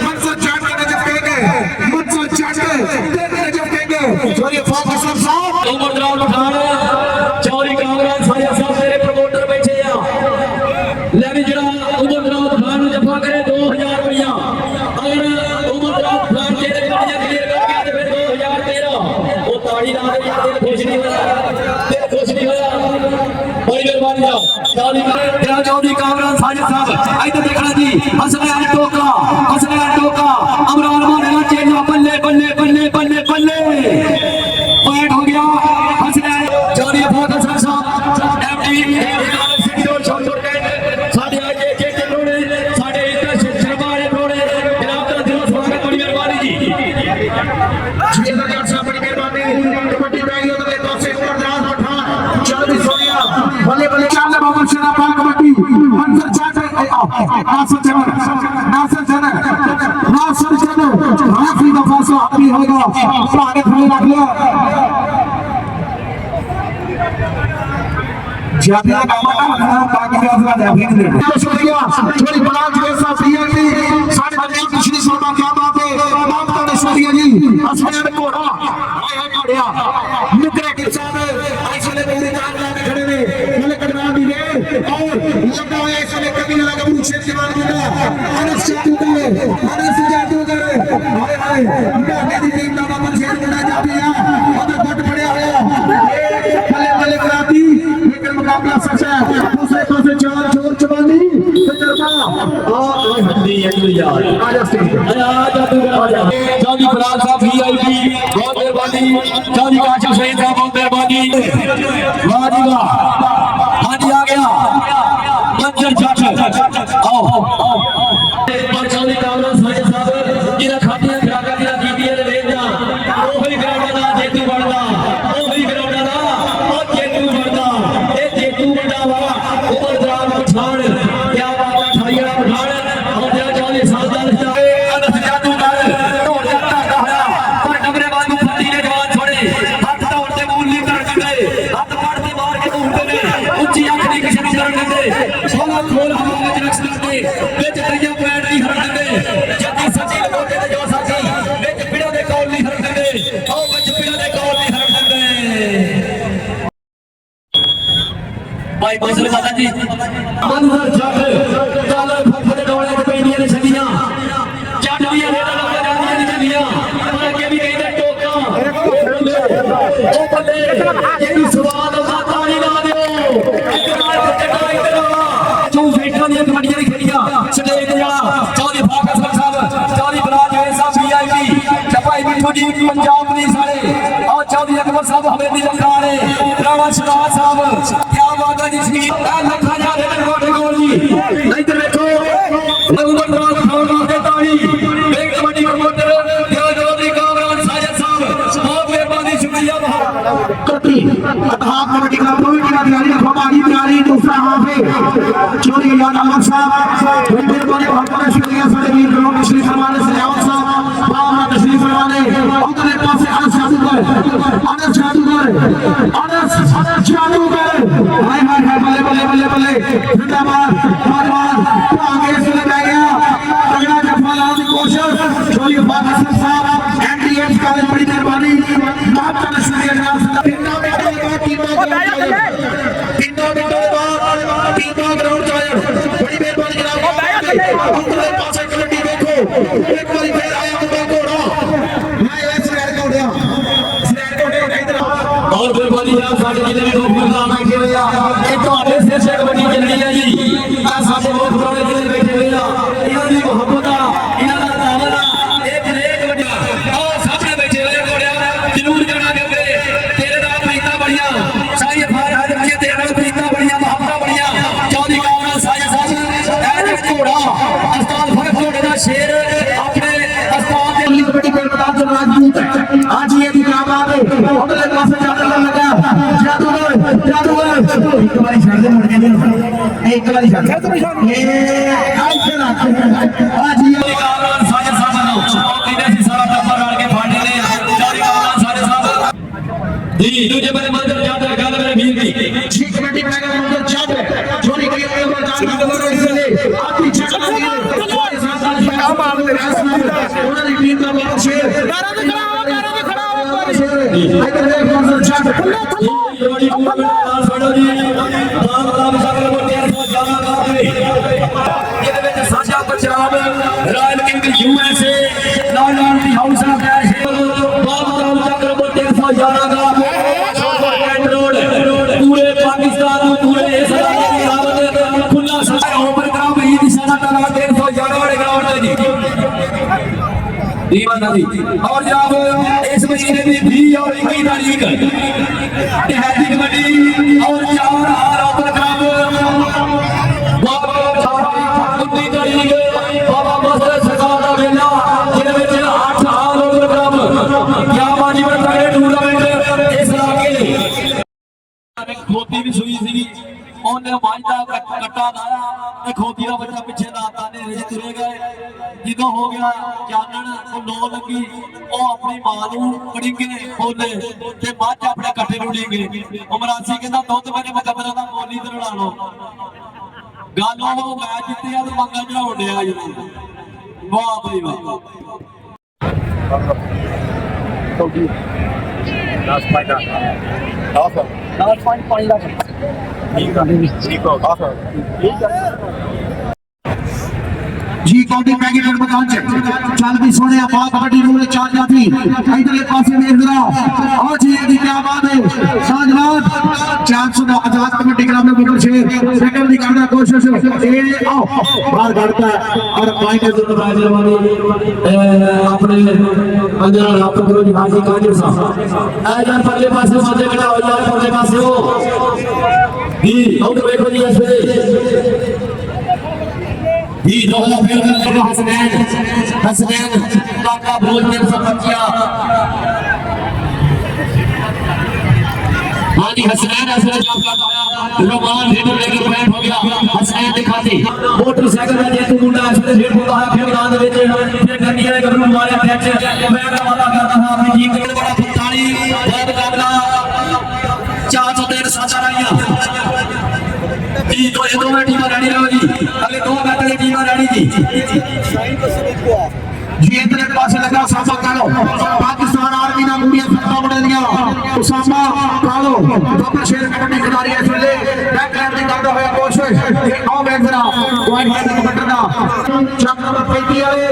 Speaker 3: मंजर छाटे नजफ के नजफ के चोरी फोकस साहब
Speaker 5: उमर दराज पठान चौरी कांग्रेस सारे साहब मेरे प्रमोटर बैठे आ ले भी जरा उमर दराज पठान जफा करे 2000 रुपया अगर उमर दराज पठान के गाड़ियां क्लियर कर गया तो फिर 2013 वो ताड़ी ला दे यार खुश नहीं होया बड़ी मेहरबानी जाओ ताड़ी तेरा चौधरी कामरान साजिद साहब इधर देखना जी हसनैन टोका अमरान मानेला चेला बल्ले बल्ले बल्ले बल्ले बल्ले पॉइंट हो गया Hasnain Chaudhary Irfan Aslam sahab MD CDO Shorpur cantt साडे आज के रोड़े साडे इधर शर्मारे रोड़े जनाब का दिल स्वागत बड़ी मेहरबानी जी
Speaker 3: बड़ी मेहरबानी कबड्डी बैगी उधर पासे उमर दराज पठान चल भी सोनिया बल्ले बल्ले चाल बाबा शेरा पाक कबड्डी मंजर छाटे नासिर चंद आखिरी दफा से हावी होगा सारे खड़े रख लिया जातिया का मटा बाकी का जाफरी ने शुक्रिया थोड़ी बड़ा जैसा प्रिया जी सारे बंदे पिछली सोना क्या बात है बाप का शुक्रिया जी हसनैन घोड़ा हाय हाय घोड़िया निकरे के साथ ਅਨਸ ਜਾਦੂਗਰ ਹਾਏ ਹਾਏ ਢਾਡੇ ਦੀ ਟੀਮ ਦਾ ਬਾਬਾ ਸ਼ੇਰ ਮੁੰਡਾ ਜਾਪੀ ਆ ਉਹਦਾ ਗੁੱਟ ਫੜਿਆ ਹੋਇਆ ਇਹ ਬੱਲੇ ਬੱਲੇ ਕਰਾਤੀ ਲੇਕਿਨ ਮੁਕਾਬਲਾ ਸੱਚਾ ਹੈ ਦੂਸਰੇ ਪਾਸੇ ਚਾਰ ਚੋਰ ਚਵਾਨੀ ਤਜਰਬਾ
Speaker 5: ਹੱਡੀ ਅਗਲੀ ਯਾਰ
Speaker 3: ਆ ਜਾ ਸਟੇਜ
Speaker 5: ਆ ਜਾਦੂਗਰ ਆ ਜਾ ਚਾਂਦੀ ਬਰਾੜ ਸਾਹਿਬ VIP ਬਹੁਤ ਮਿਹਰਬਾਨੀ ਚਾਂਦੀ ਕਾਸ਼ਿਫ ਸਈਦ ਸਾਹਿਬ ਬਹੁਤ ਮਿਹਰਬਾਨੀ ਵਾਹ ਜੀ ਵਾਹ ਹਾਂਜੀ ਆ ਗਿਆ ਮੰਜ਼ਰ ਜੱਟ ਆਓ ਪਰ ਚਾਂਦੀ ਕਾਮਰਾ ਸਈਦ ਸਾਹਿਬ ਜਿਹਦਾ ਖਾਤੀਆਂ ਖਰਾਕਾਂ ਦੀਆਂ ਕੀਤੀਆਂ ਨੇ ਵੇਖਦਾ ਉਹੀ ਗਰਾਊਂਡਾਂ ਦਾ ਜੇਤੂ ਬਣਦਾ ਉਹੀ ਗਰਾਊਂਡਾਂ ਦਾ ਉਹ ਜੇਤੂ ਬਣਦਾ ਇਹ ਜੇਤੂ ਵੱਡਾ ਵਾ ਉਮਰ ਦਰਾਜ ਪਠਾਨ ਕਿਆ ਬਾਤ ਹੈ ਠਾਈਆ ਪਠਾਨ ਆਉਂਦਿਆਂ 40 ਸਾਲ ਦਾ ਰਿਸ਼ਤਾ ਅਨਸ ਜਾਦੂਗਰ ਢੋਲ ਦਾ ਧਾਗਾ ਹੋਇਆ ਪਰ ਡਬਰੇ ਵਾਂਗੂ ਫੱਟੀ ਨੇ ਜਵਾਨ ਛੋੜੇ ਹੱਥ ਦੌੜ ਤੇ ਮੂਲ ਨਹੀਂ ਕਰਨ ਦਿੰਦੇ ਹੱਥ ਫੜ ਤੇ ਮਾਰ ਕੇ ਘੁੰਮਦੇ ਨੇ ਉੱਚੀ ਅੱਖ ਨਹੀਂ ਕਿਸੇ ਨੂੰ ਕਰਨ ਦਿੰਦੇ ਸੋਲਾ ਖੋਲ ਹਵਾ ਵਿੱਚ ਰਕਸ ਕਰਦੇ ਵਿੱਚ ਦਈਆ ਪੈਣ ਨਹੀਂ ਹਰਨ ਦਿੰਦੇ ਜੱਦੀ ਸੱਚੀ ਲਗੋਟੇ ਤੇ ਜੋ ਸਾਥੀ ਵਿੱਚ ਪਿੜਾ ਦੇ ਕੌਲ ਨਹੀਂ ਹਰਨ ਦਿੰਦੇ ਉਹ ਵਿੱਚ ਪਿੜਾ ਦੇ ਕੌਲ ਨਹੀਂ ਹਰਨ ਦਿੰਦੇ ਭਾਈ ਬਸਲ ਮਾਤਾ ਜੀ ਮੰਦਰ ਜੱਟ ਚੱਲ ਫੱਫੇ ਡੋਲੇ ਤੇ ਪੈਂਦੀਆਂ ਨੇ ਛੱਡੀਆਂ ਜੱਟ ਦੀਆਂ ਰੇੜਾਂ ਲੱਗ ਜਾਂਦੀਆਂ ਨੇ ਛੱਡੀਆਂ ਪਰ ਅੱਗੇ ਵੀ ਕਹਿੰਦੇ ਟੋਕਾਂ ਉਹ ਬੰਦੇ ਜਿਹਨੂੰ ਸਵਾਦ ਮਾਤਾ ਨਹੀਂ ਲਾ ਦਿਓ ਇੱਕ ਨਾਲ ਚੱਟਾ ਇੱਧਰ ਆ ਚੌਂ ਫੇਟਾਂ ਦੀਆਂ ਕਬੱਡੀਆਂ ਦੀ ਖੇਡੀਆਂ ਸਟੇਜ ਤੇ ਵਾਲਾ ਚੌਧਰੀ ਫਾਕਰ ਸਾਹਿਬ ਚੌਧਰੀ ਬਰਾਜ ਹੋਏ ਸਾਹਿਬ VIP ਚਪਾਈ ਮਿੱਠੂ ਜੀ ਪੰਜਾਬ ਦੀ ਸਾਰੇ ਆਹ ਚੌਧਰੀ ਅਕਬਰ ਸਾਹਿਬ ਹਵੇਲੀ ਲੱਖਾਂ ਵਾਲੇ ਰਾਣਾ ਸ਼ਿਕਾਰ ਸਾਹਿਬ ਕਿਆ ਬਾਤ ਹੈ ਜੀ ਸੀ ਲੱਖਾਂ ਜਾ ਰਹੇ ਨੇ ਗੋਡੇ ਗੋਲ ਜੀ ਇੱਧਰ ਵੇਖੋ ਨੰਬਰ ਨਾਲ ਖਾਣ ਵਾਸਤੇ ਤਾੜੀ ਵੇਖ ਕਬੱਡੀ ਪ੍ਰਮੋਟਰ ਚੌਧਰੀ ਕਾਮਰਾਨ ਸਾਜਦ ਸਾਹਿਬ ਬਹੁਤ ਮਿਹਰਬਾਨੀ ਸ਼ੁਕਰੀਆ
Speaker 3: कटी अतहाब कबड्डी क्लब को भी टीम तैयारी रखो बागी तैयारी दूसरा हाफ है चोरी याद अहमद साहब बड़ी मेहरबानी बहुत बड़ा शुक्रिया सारे वीर ग्राउंड तशरीफ फरमाने सलावत साहब बाबा तशरीफ फरमाने उधर पासे अनस जादूगर हाय हाय हाय बल्ले बल्ले बल्ले बल्ले जिंदाबाद नौजवान आगे से लग गया तगड़ा जफा लाने की कोशिश चोरी बाबा साहब एमडीएस कॉलेज बड़ी मेहरबानी बहुत बड़ा शुक्रिया जनाब तीनों मिनटों ग्राउंड चाहे बड़ी मेहरबानी जनाब उधर पासे कबड्डी देखो एक बार फिर आया मुंडा घोड़ा मैं ऐसे कर के उड़िया
Speaker 5: और मेहरबानी जनाब साडे जिले में लोग गुरदाम बैठे हुए आ ये ਤੁਹਾਡੇ ਸਿਰ ਸੇ ਕਬੱਡੀ ਚੱਲਦੀ ਹੈ ਜੀ ਆ ਸਾਡੇ ਲੋਕ ਪੁਰਾਣੇ ਜ਼ਿਲ੍ਹੇ ਬੈਠੇ ਹੋਏ ਆ ਇਹਨਾਂ ਦੀ ਮੁਹੱਬਤ ਆ ਇਹਨਾਂ ਦਾ ਤਾਵਨ ਆ ਇਹ ਜਿਹੜੇ ਕਬੱਡੀ ਆ ਸਾਹਮਣੇ ਬੈਠੇ ਹੋਏ ਘੋੜਿਆ ਜ਼ਰੂਰ ਜਾਣਾ ਕਿਉਂਕਿ ਤੇਰੇ ਨਾਲ ਪ੍ਰੀਤਾਂ ਬੜੀਆਂ ਸਾਰੀ ਫਾਰ ਹੱਦ ਕੇ ਤੇਰੇ ਨਾਲ ਪ੍ਰੀਤਾਂ ਬੜੀਆਂ ਮੁਹੱਬਤਾਂ ਬੜੀਆਂ ਚੌਧਰੀ ਕਾਮਰਾ ਸਾਜਾ ਸਾਹਿਬ ਇਹ ਘੋੜਾ ਅਸਤਾਲ ਫਰਕ ਘੋੜੇ ਦਾ ਸ਼ੇਰ ਆਪਣੇ ਅਸਤਾਲ ਦੇ
Speaker 3: अगली कबड्डी खेल मैदान से राजपूत आज ये मुकाबला है उधर पासे जादूगर लगा जादूगर एक बार छाड़ दे मुड़ के एक बार छाड़ ये ऐसे आज ये
Speaker 5: ਕਾਮਰਾਨ ਸਾਜਦ ਸਾਹਿਬ ਨੂੰ ਕਹਿੰਦੇ ਸੀ ਸਾਰਾ ਟੱਬਰ ਰਲ ਕੇ ਫਾੜੇ ਨੇ ਚੌਧਰੀ ਕਾਮਰਾਨ ਸਾਜਦ ਸਾਹਿਬ ਜੀ ਦੂਜੇ ਬੰਦੇ ਮੰਦਰ ਜਾਂਦਾ ਗੱਲ ਮੇਰੇ ਵੀਰ ਦੀ
Speaker 3: जी कबड्डी का नंबर 4 चोरी की हुई मैदान नंबर 1 से आती छक्का लगी क्या मार दे उन्होंने टीम का बहुत शेर इधर देख मंजर 4
Speaker 5: बड़ी ਨਾਲ ਸਾਡੋ ਜੀ ਨਾਮ ਨਾਮ ਸਕਲ ਮੋਟਿਆਂ ਤੋਂ ਜਾਣਾ ਕਰਦੇ ਇਹਦੇ ਵਿੱਚ ਸਾਂਝਾ ਪੰਜਾਬ ਰਾਇਲ ਕਿੰਗ USA ਨਾਲ ਦੀ ਹਾਊਸ ਆਫ ਕੈਸ਼ ਨਾਮ ਨਾਮ ਸਕਲ ਮੋਟਿਆਂ ਤੋਂ ਜਾਣਾ ਕਰਦੇ ਰੋਡ ਪੂਰੇ ਪਾਕਿਸਤਾਨ ਨੂੰ ਪੂਰੇ ਇਸ ਇਲਾਕੇ ਦੀ ਰਾਵਤ ਖੁੱਲਾ ਸੱਚਾ ਓਪਨ ਕਰਾਓ ਵੀ ਦੀ ਸਾਡਾ ਟਾਲਾ 300 ਜਾਣਾ ਵਾਲੇ ਗਰਾਊਂਡ ਤੇ ਜੀ दीवाना जी और जनाब इस महीने की 20 और 21 तारीख देहाती कबड्डी और 4 हार ओपन क्लब 19 तारीख बाबा मस्तर सरकार का मेला जिसमें 8 हार ओपन क्लब क्या बाजी में तगड़े टूर्नामेंट इस इलाके खोती भी सुई सी ਉਹਨੇ ਮਾਝ ਦਾ ਕੱਟਾ ਲਾਇਆ ਤੇ ਖੋਤੀ ਦਾ ਬੱਚਾ ਪਿੱਛੇ ਲਾਤਾ ਨੇ ਰੇਜ ਤੁਰੇ ਗਏ ਜਦੋਂ ਹੋ ਗਿਆ ਜਾਨਣ ਉਹ ਲੋ ਲੱਗੀ ਉਹ ਆਪਣੀ ਮਾਂ ਨੂੰ ਪੜਿੰਗੇ ਬੋਲੇ ਤੇ ਮੱਝ ਆਪਣੇ ਕੱਟੇ ਨੂੰ ਲੀਗੇ ਉਮਰਾਸੀ ਕਹਿੰਦਾ ਦੁੱਧ ਮੇਰੇ ਮੁਕੱਬਰਾਂ ਦਾ ਬੋਲੀ ਤੇ ਰਲਾ ਲਓ ਗੱਲ ਉਹ ਮੈਚ ਜਿੱਤਿਆ ਤੇ ਮੰਗਾ ਚੜਾਉਣ ਡਿਆ ਜਦੋਂ ਵਾਹ ਬਈ ਵਾਹ
Speaker 7: Last point.
Speaker 3: जी कौटी पैकेट पर पहुंच चल भी सोने बात कबड्डी रूल चार जाती इधरले पासे देख रहा और जी ये क्या बात है साजवाद 400 आजाद कबड्डी क्लब में बुकर शेर सेकंड की करना कोशिश ए आओ बाहर काटता है और माइनस
Speaker 4: जो राजे वाली अपने अंदर आप करो जी हाजी काजी साहब आ यार परले पासे मजे बेटा हो यार परले पासे हो जी आउट देखो जी ऐसे जी दोहरा फेर कर हसनैन काका बोल के सब किया हाँ जी हसनैन जॉब करता है रोमान रेडर लेकर पॉइंट हो गया हसनैन दिखाते मोटरसाइकिल में जेतू मुंडा इसने रेड होता है फिर मैदान में फिर गंडिया ने गबरू मारे कैच मैं का वादा करता था अपनी जीत के बड़ा 45 बहुत मुकाबला 403 साचा रहिया जी तो ये दो टीम रेडी रहो जी अगले 2 मैच की टीम रेडी जी
Speaker 3: जी इधर पास लगा सामा कालो पाकिस्तान आर्मी ना मुड़िया सत्ता बने दिया उसामा कालो डबल शेर कबड्डी खिलाड़ी है सुले बैक लाइन में करता है कोशिश ये आओ बैक जरा पॉइंट है कबड्डी का चक नंबर 35 वाले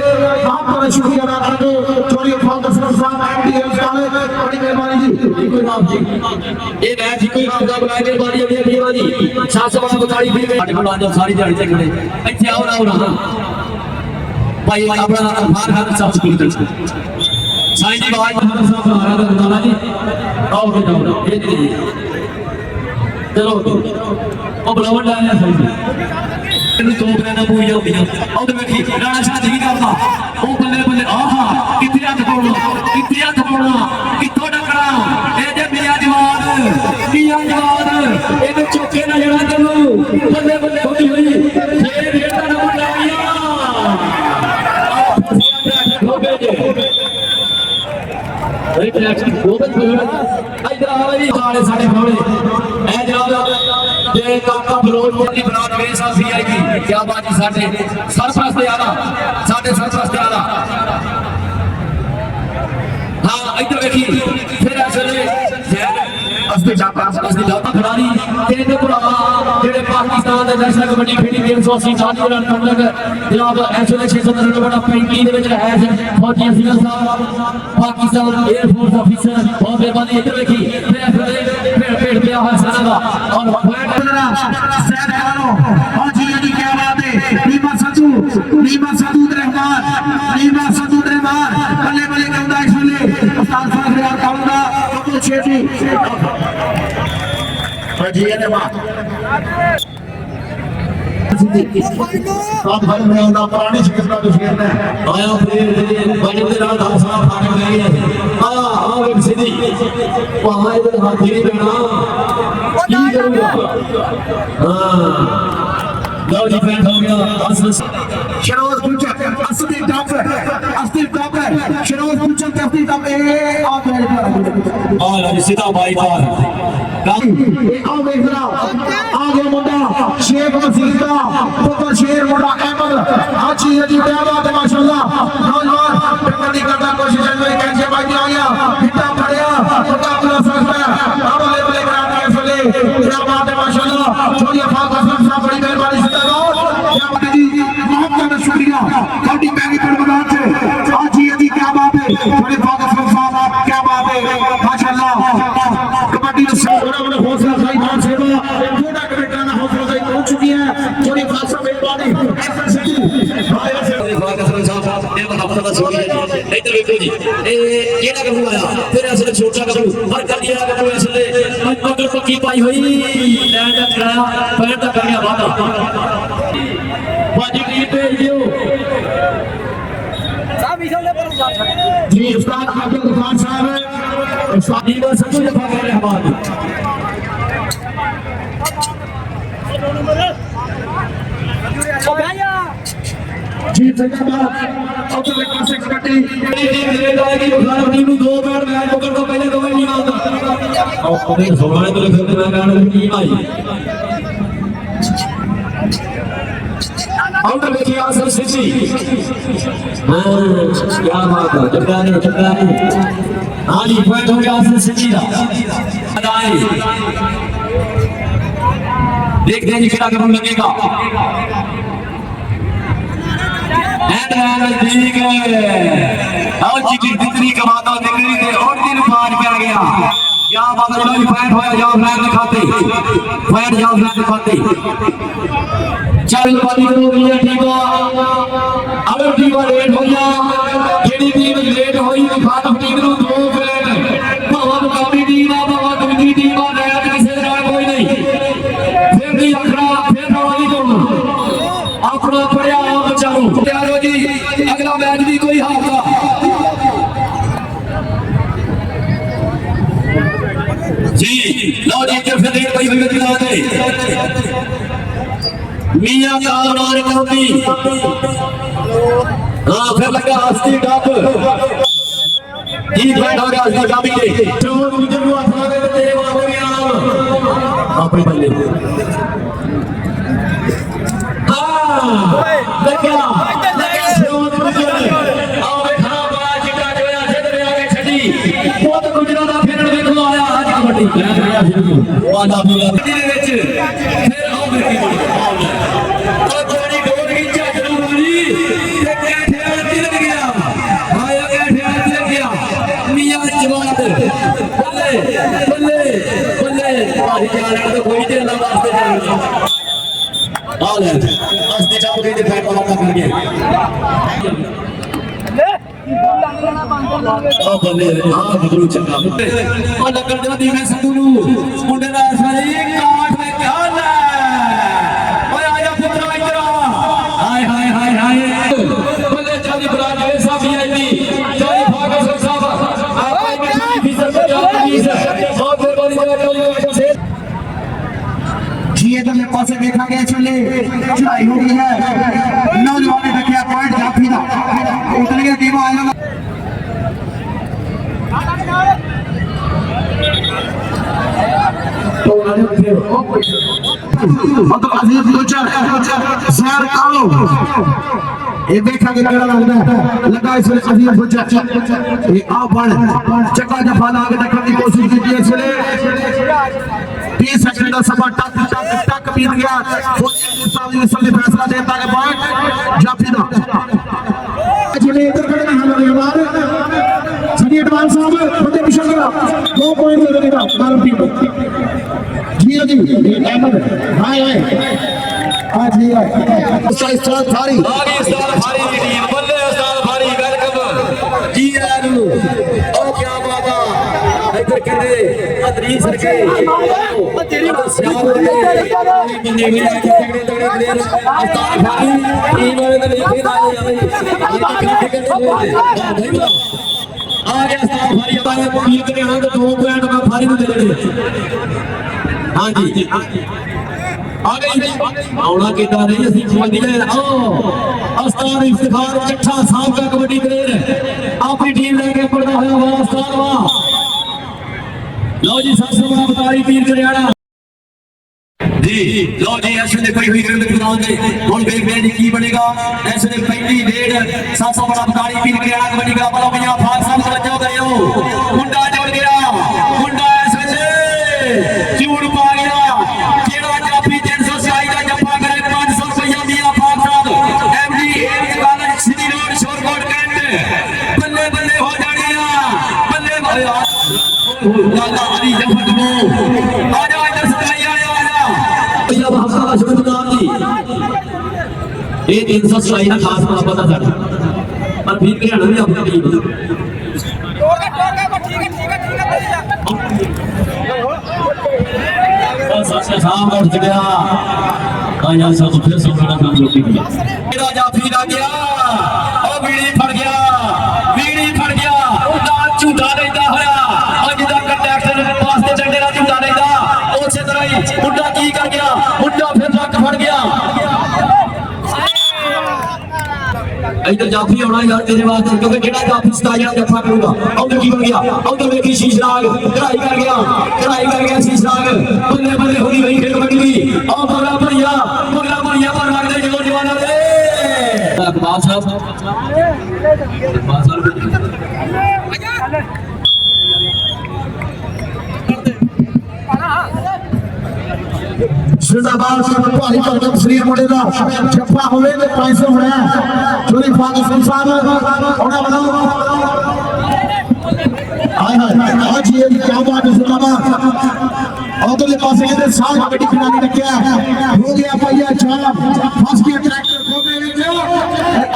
Speaker 3: वहां पर शुक्रिया अदा करके चोरी फॉल का साहब एमडीएल वाले बड़ी मेहरबानी जी कोई नाम जी
Speaker 4: ये मैच कोई नाम का बुलाए मेहरबानी अभी अभी जी 700 बताड़ी फिर ਸਾਡੇ ਕੋਲ ਆਜੋ ਸਾਰੀ ਦਿਹਾੜੀ ਤੇ ਖੜੇ ਇੱਥੇ ਆਓ ਨਾ भाई अपना मार हाथ सब स्कूल कर साईं जी आवाज मोहम्मद साहब आ रहा है दादा जी आओ बेटा ये जी चलो ओ बुलावन लाया साईं जी ਇਹਨੂੰ ਦੋ ਬਰੇਨਾ ਪੂਰੀ ਜਾਂਦੀਆਂ ਉਹ ਵੇਖੀ ਰਾਣਾ ਸ਼ਾਹ ਜੀ ਕਰਦਾ ਉਹ ਬੱਲੇ ਬੱਲੇ ਆਹਾ ਕਿੱਥੇ ਹੱਥ ਪਾਉਣਾ ਕਿੱਥੋਂ ਡਕਣਾ ਇਹ ਜੇ ਮੀਆਂ ਜਵਾਨ ਇਹਨੂੰ ਚੁੱਕੇ ਨਾ ਜਾਣਾ ਤੈਨੂੰ ਬੱਲੇ ਬੱਲੇ ਹੋਈ ਹੋਈ ਫੇਰ ਰੇਟਾ ਨਾ ਬਣਾਈਆ रिफ्लेक्शन बहुत इधर आ जी सारे साढ़े खोले ऐ जनाब जे काका बलोच की बरात मेरे साथ भी आएगी क्या बात है साढ़े सरपरस्त आला साढ़े सरपरस्त आला हाँ इधर देखिए फिर ऐसे असली जाता खिलाड़ी तेरे भरा जेडे पाकिस्तान दे national kabaddi fielding game 180 run करन लग जनाब ऐसे 600 रन बड़ा 35 दे विच है फौजी सिंह साहब पाकिस्तान एयर फोर्स ऑफिसर बहुत मेहरबानी इधर देखी फिर ऐसे पेड़ पे है सारा का और पॉइंट
Speaker 3: सैद खानो और जी ये क्या बात है रीमा सदूद रहमान बल्ले बल्ले कहंदा इसले उस्ताद साहब यार कहंदा तो छेती जी ये ने बात साथ भाई में ना पुरानी शिकस्त का शेर ने
Speaker 4: आया फिर बड़े के नाल हौसला फाड़ गई है हां एक सीधी वहां इधर हाथ नहीं देना की करूंगा हां लो जी फैन हो गया
Speaker 3: शरोज पुचक असली टॉपर शरोज पुचक असली टॉप ए आ गया
Speaker 4: और सीधा भाई बाहर
Speaker 3: आओ देख रहा आगे मुंडा शेख मसीह का पुत्र शेर मुंडा अहमद हाजी जी क्या बात है माशाल्लाह नौजवान टक्कर करता कोशिश में कैसे भाई आ गया हिट्टा पड़या मुकाबला सकता है अब ले कराने के फले क्या बात है माशाल्लाह छोड़िए फाक हसन साहब बड़ी मेहरबानी से क्या बात है जी बहुत ज्यादा शुक्रिया कबड्डी पैकेट पर मैदान से हाजी जी क्या बात है बड़े फाक हसन साहब क्या बात है माशाल्लाह कबड्डी से बड़ा हौसला साई मान सेवा छोटा कबड्डी का हौसला साई पहुंच चुकी है थोड़ी खासा मेहरबानी
Speaker 4: इधर देखो जी केड़ा कबू आया फिर असले छोटा कबू हर कर दिया कबू असले मगर पक्की पाई हुई लैंड दा कराया पैर दा कर गया वादा बाजी टीम भेज दियो
Speaker 6: सब इसले पर जा सकते
Speaker 3: जी उस्ताद अब्दुल गफार साहब
Speaker 4: उस्ताद जी बस सब दफा कर रहे हमारे
Speaker 6: ओ भैया
Speaker 3: जी जिंदाबाद उधर पासे कबड्डी
Speaker 4: टीम ले जाएगी बुखार टीम 2 मैच मैच पकड़ को पहले 2 नहीं आता और अबे सोमाने तो खेलते मैदान टीम आई आउटर देखिए आसर सिटी हां क्या बात है चक्रानी हां जी पॉइंट हो गया आसर सिटी का अदाई देखते हैं जी क्या करने लगेगा
Speaker 5: ਐਂਡ ਨਜ਼ਦੀਕ ਆਓ ਜੀ ਜਿੱਤਨੀ ਕਮਾਦਾ ਨਿਕਲੀ ਤੇ ਔਰਤੀ ਨੂੰ ਬਾਜ ਪੈ ਗਿਆ क्या बात है भाई फैट होया जाओ फ्लैग दिखाते फैट जाओ फ्लैग दिखाते चल पानी को भी टीमा अगर टीमा लेट हो गया जेडी टीम लेट होई तो फाटक टीम ਨੂੰ ਦੋ फ्लैग भावन काबी टीम आ भावन दूसरी टीम आ नया किसी ਦੇ ਨਾਲ ਕੋਈ ਨਹੀਂ फिर भी अखड़ा फिर नवाली को अपना पड़िया बच्चा ਨੂੰ ਤਿਆਰ ਹੋ ਜੀ अगला मैच भी कोई हार का जी लो जी के फिर एक भाई विगत दिला दे मियां कामरान कौमी हां फिर लगा हस्ती डब जी बैठ हो गया हस्ती डब के चोर मुझे को अथवा दे तेरे बाबू के नाम अपने बल्ले हां लगा चोर मुझे आओ बैठा बड़ा चिट्टा जोया छेद में आगे छड़ी वो तो गुजरा दा फिर देखो आया कबड्डी वादा पूरा ਦੇ ਵਿੱਚ ਫਿਰ ਆਓ ਮੇਰੀ ਉਹ ਜਿਹੜੀ ਗੋਲ ਦੀ ਝੱਜ ਨੂੰ ਮਾਰੀ ਤੇ ਕੈਠਿਆਂ ਤਿਲਕ ਗਿਆ ਆਇਆ ਕੈਠਿਆਂ ਤਿਲਕ ਗਿਆ ਮੀਆਂ ਜਵਾਦ ਬੱਲੇ ਬੱਲੇ ਬੱਲੇ ਭਾਰੀ ਜਾਣ ਦਾ ਕੋਈ ਤੇ ਨਾ ਵਾਸਤੇ ਜਾਣ ਆ ਲੈ ਅਸ ਦੇ ਚੱਪ ਕੇ ਤੇ ਫੈਟ ਵਾਲਾ ਕਰ ਗਿਆ ਆ ਬੱਲੇ ਆ ਬਦਲੂ ਚੰਗਾ ਉਹ ਲੱਗਣ ਦੇ ਦੀਵੇ ਸੰਧੂ ਨੂੰ ਮੁੰਡੇ ਦਾ ਸਾਰੀ ਕਾਠ ਨੇ ਕਿਹਾ ਲੈ ਓਏ ਆ ਜਾ ਪੁੱਤਰਾ ਇੱਧਰ ਆ ਹਾਏ ਹਾਏ ਹਾਏ ਹਾਏ ਬੱਲੇ ਚਾਲੀ ਬਰਾਜ ਵੇ ਸਾਹਿਬ ਆਈਦੀ ਚਾਲੀ ਫਾਗਰ ਸਾਹਿਬ ਆਪਾਂ ਇੱਕ ਫੀਸਰ ਪੰਜਾਬ ਪੁਲਿਸ ਬਹੁਤ ਮਿਹਰਬਾਨੀ ਜਨਾਬ ਸੇ
Speaker 3: जी इधरले पासे देखा गया चले चढ़ाई हो गई है नौजवान ने देखा पॉइंट जाफी दा उतर गया टीम आया मतलब अजीज गुजर जहर कालो ये देखा कि केड़ा लगदा लगा इस वे अजीज गुजर ये आ बण चक्का जफा ला के टक्कर की कोशिश की थी इसलिए 30 सेकंड का सफा टक टक टक बीत गया साहब जी ने फैसला देता के बाद जाफी दा जिले इधर खड़े हैं हमारे हमारे सभी एडवांस साहब बड़े मिशन करा 2 पॉइंट दे देगा मालूम टीम जी जी अहमद हाय हाय आज ही है उस्ताद फारी
Speaker 5: आगे उस्ताद फारी की टीम बल्ले उस्ताद फारी वेलकम जी आलू ओ क्या बात है इधर कहते अदरीस रखे तेरी सियाल के बंदे भी आके तगड़े तगड़े प्लेयर उस्ताद फारी टीम वाले ने लिखे दाए आ गया उस्ताद फारी अब आया पूरी करे हां तो 2 पॉइंट का फारी में दे देंगे हां जी आ गई आउना किदा नहीं असि कबड्डी ले आओ उस्ताद इफ्तिखार चट्ठा साहब का कबड्डी प्लेयर अपनी टीम लेके पड़ता हुआ वाह उस्ताद वाह लो जी 742 तीर करियाड़ा जी लो जी ऐसे ने कोई हुई ग्रंथ मैदान दे हुन देख रहे की बनेगा ऐसे ने पहली डेढ़ 742 तीर करियाड़ा कबड्डी का बोलो भैया फाक साहब तवज्जो करियो मुंडा जोड़ गया मुंडा ऐसे से चूड़ पा गया केड़ा जाफी 346 का जप्पा करे 500 रुपया मियां फाक साहब MD AIIMS college city road Shorkot cantt बल्ले बल्ले हो जानिया बल्ले भाई लाला अली जफर को आजा इधर सताई आजा भैया भाषा का शुक्रगुजार जी ये 346 का खास मुहब्बत है साडी पर फिर के हणा भी अपनी टीम सासे साहब उठ गया आया सब फिर सोना काम रोटी दिया मेरा जाफी आ गया ओ बीड़ी फड़ गया ना झूठा लेता होया अज दा कंडक्टर पास ते डंडे ना झूठा लेता उसे तरह ही मुंडा की कर गया मुंडा फिर रख फड़ गया इधर जाफी होना यार तेरे वास्ते क्योंकि जेड़ा जाफी सताया जफा करूंगा उधर की बन गया उधर देखी शीशराग चढ़ाई कर गया शीशराग बल्ले बल्ले होली वही खेल बन गई और बड़ा बढ़िया पर रख दे जो जवाना दे अकबाल साहब
Speaker 3: जिंदाबाद भारी भरकम शरीर मुंडे का छप्पा होवे ते 500 होना चोरी फाक सिंह साहब होना बनाओ हाय हाय आज ये क्या बात है जिंदाबाद उधरले पासे कहते साह कबड्डी खिलाड़ी रखा हो गया भैया छाप फंस गया ट्रैक्टर को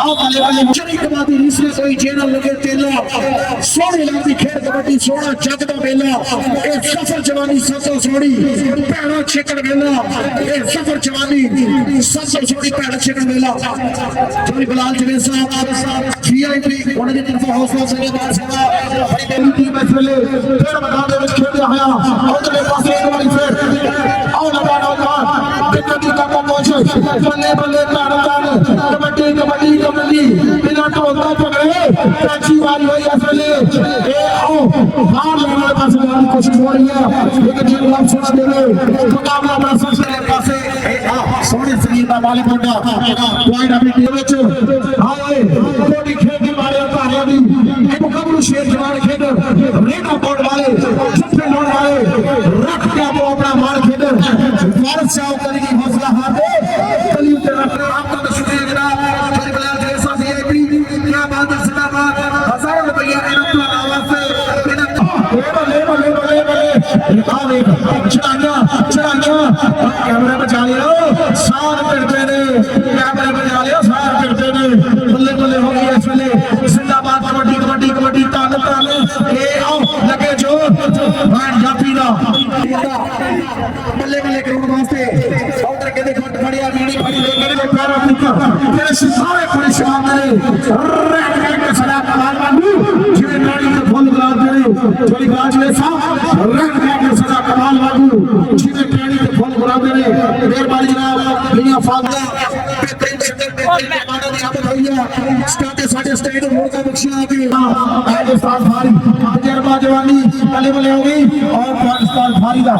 Speaker 3: आओ वाले वाले चरी कबादी दूसरे कोई चैनल लगे तेला सोने लगती खेल कबड्डी सोना जग दा मेला ए सफर जवानी सतो सोड़ी पैड़ा छेकड़ मेला ए सफर जवानी सतो सोड़ी पैड़ा छेकड़ मेला चोरी बिलाल जवेद साहब वीआईपी उन्हां दी तरफों हौसला से बात सेवा बड़ी तेरी टीम इस वेले फिर मैदान दे विच खेल रहा है उधरले पासे एक बारी फिर आओ लगा नौजवान कबड्डी का पहुंचे बल्ले बल्ले ताड़ कबड्डी कबड्डी कबड्डी बिना ढोल का पकड़े कैची वाली हुई असले ए आओ बाहर लेने वाले पास जाने की कोशिश हो रही है लेकिन जी गुलाम सोना देवे मुकाबला बड़ा सबसे पासे ए आ सोने शरीर का मालिक मुंडा पॉइंट अपनी टीम विच हाय कोटी खेल के मारे भारिया दी ए मुकाबला शेर जवान खेड रेडा बोर्ड वाले छुपे लोड वाले रख के वो अपना मार खेड भारत से आओ करेगी हौसला हार दे कली तेरा आपका शुक्रिया जनाब चोरी बिलाल जवेद साहब वीआईपी क्या बात है जिंदाबाद हजारों रुपया इनाम का आवाज से ले चढ़ाइया कैमरे बचा लियो सार करते ने कैमरे बचा लियो सार करते ने बल्ले बल्ले हो गई इस वेले जिंदाबाद कबड्डी कबड्डी कबड्डी तान तान ए आओ लगे जो भाई जापी दा बल्ले बल्ले करोड़ वास्ते उधर के देखो बढ़िया वीडी फड़ी लेके पैर अपनी तेरे सारे पुलिस आंदे रेड के सदा कमाल बाबू जिने नाड़ी के फुल गुलाब दे चोरी बाज ले साहब रेड के सदा कमाल बाबू जिने नाड़ी के फुल गुलाब दे मेहरबानी जनाब मियां फागदा बेहतरीन शक्ल में माना दी आमद हुई है स्टार्ट साडे स्टेट मौका बख्शिया के राजस्थान भारी तजर्बा जवानी बल्ले बल्ले हो गई और पाकिस्तान भारी दा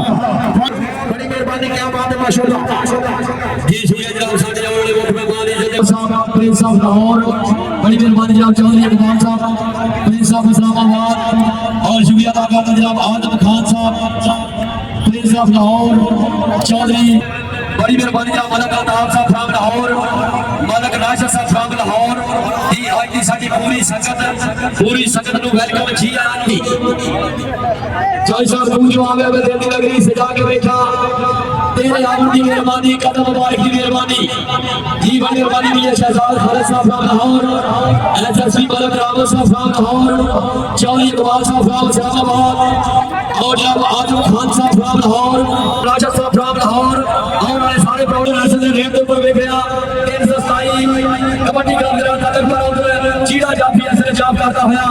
Speaker 3: बड़ी मेहरबानी क्या बात है माशाल्लाह
Speaker 5: जी शुक्रिया जनाब साडे वाले मुख्य मेहमान इज्जत
Speaker 3: साहब प्रिंस साहब लाहौर
Speaker 5: बड़ी मेहरबानी जनाब चौधरी इकबाल साहब प्रिंस साहब इस्लामाबाद और शुक्रिया अदा करता जनाब आदम खान साहब प्रिंस साहब लाहौर चौधरी बड़ी मेहरबानी जनाब मलक अल्ताफ साहब फ्राम लाहौर मलक राशिद साहब फ्राम लाहौर दी आज दी साडी पूरी संगत नु वेलकम जी आनी जय साहब तू जो आवे दिल दी लगरी सजा के बैठा तेरे आलू की मेहरबानी कदम मुबारक की मेहरबानी जी बड़ी मेहरबानी मियां शहजाद खालिद साहब फ्राम लाहौर एसएसपी मलक रावत साहब फ्राम लाहौर चौधरी इकबाल साहब फ्राम इस्लामाबाद और जनाब आदम खान साहब फ्राम लाहौर राशिद साहब फ्राम लाहौर और वाले सारे प्रोग्राम ने रेट ऊपर देखा 327 कबड्डी का मेरा तक पर उधर चीड़ा जाफी असर जाप करता हुआ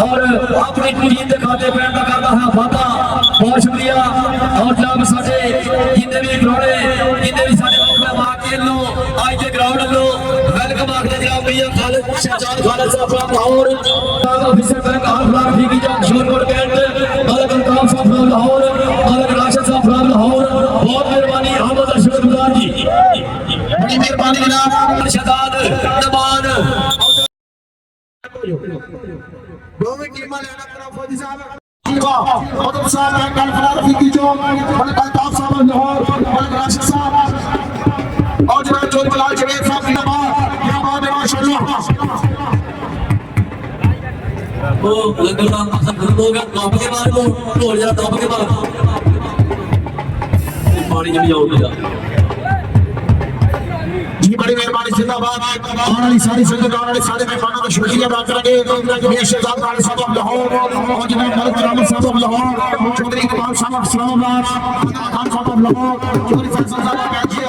Speaker 5: और अपनी टीम के खाते पैर का करता है वादा बहुत शुक्रिया और जनाब साडे जिन्ने भी खिलाड़ी जिन्ने भी साडे मुख्य मेहमान लो आज के ग्राउंड लो वेलकम आखते जनाब भैया खालिद शहजाद खालिद साहब फ्राम लाहौर ऑफिसर बैंक आफलार ठीक जा शोरपुर कैंट मलक अल्ताफ साहब फ्राम लाहौर मलक राशिद साहब फ्राम लाहौर बहुत मेहरबानी अहमद अशरफ गुलाम जी बड़ी मेहरबानी जनाब शहजाद दबान
Speaker 3: दोवें टीमां लेना तरफ फौजी साहब मदद साहब है कल रफीकी जो मलक अल्ताफ साहब लाहौर मलक राशिद साहब और जनाब चोरी बिलाल जवेद साहब जिंदाबाद क्या बात है माशाल्लाह
Speaker 5: वो लंगर का मकसद खत्म हो गया टॉप के मार लो ढोल जरा टॉप के मार पानी जमी जाओ बेटा
Speaker 3: जी बड़ी मेहरबानी जिंदाबाद आने वाली सारी संगत आने वाले सारे मेहमानों का शुक्रिया अदा करेंगे मियां शहजाद खालिद साहब लाहौर और जनाब मलक रावत साहब लाहौर चौधरी इकबाल साहब इस्लामाबाद खान साहब लाहौर चौधरी फैसल साहब कैची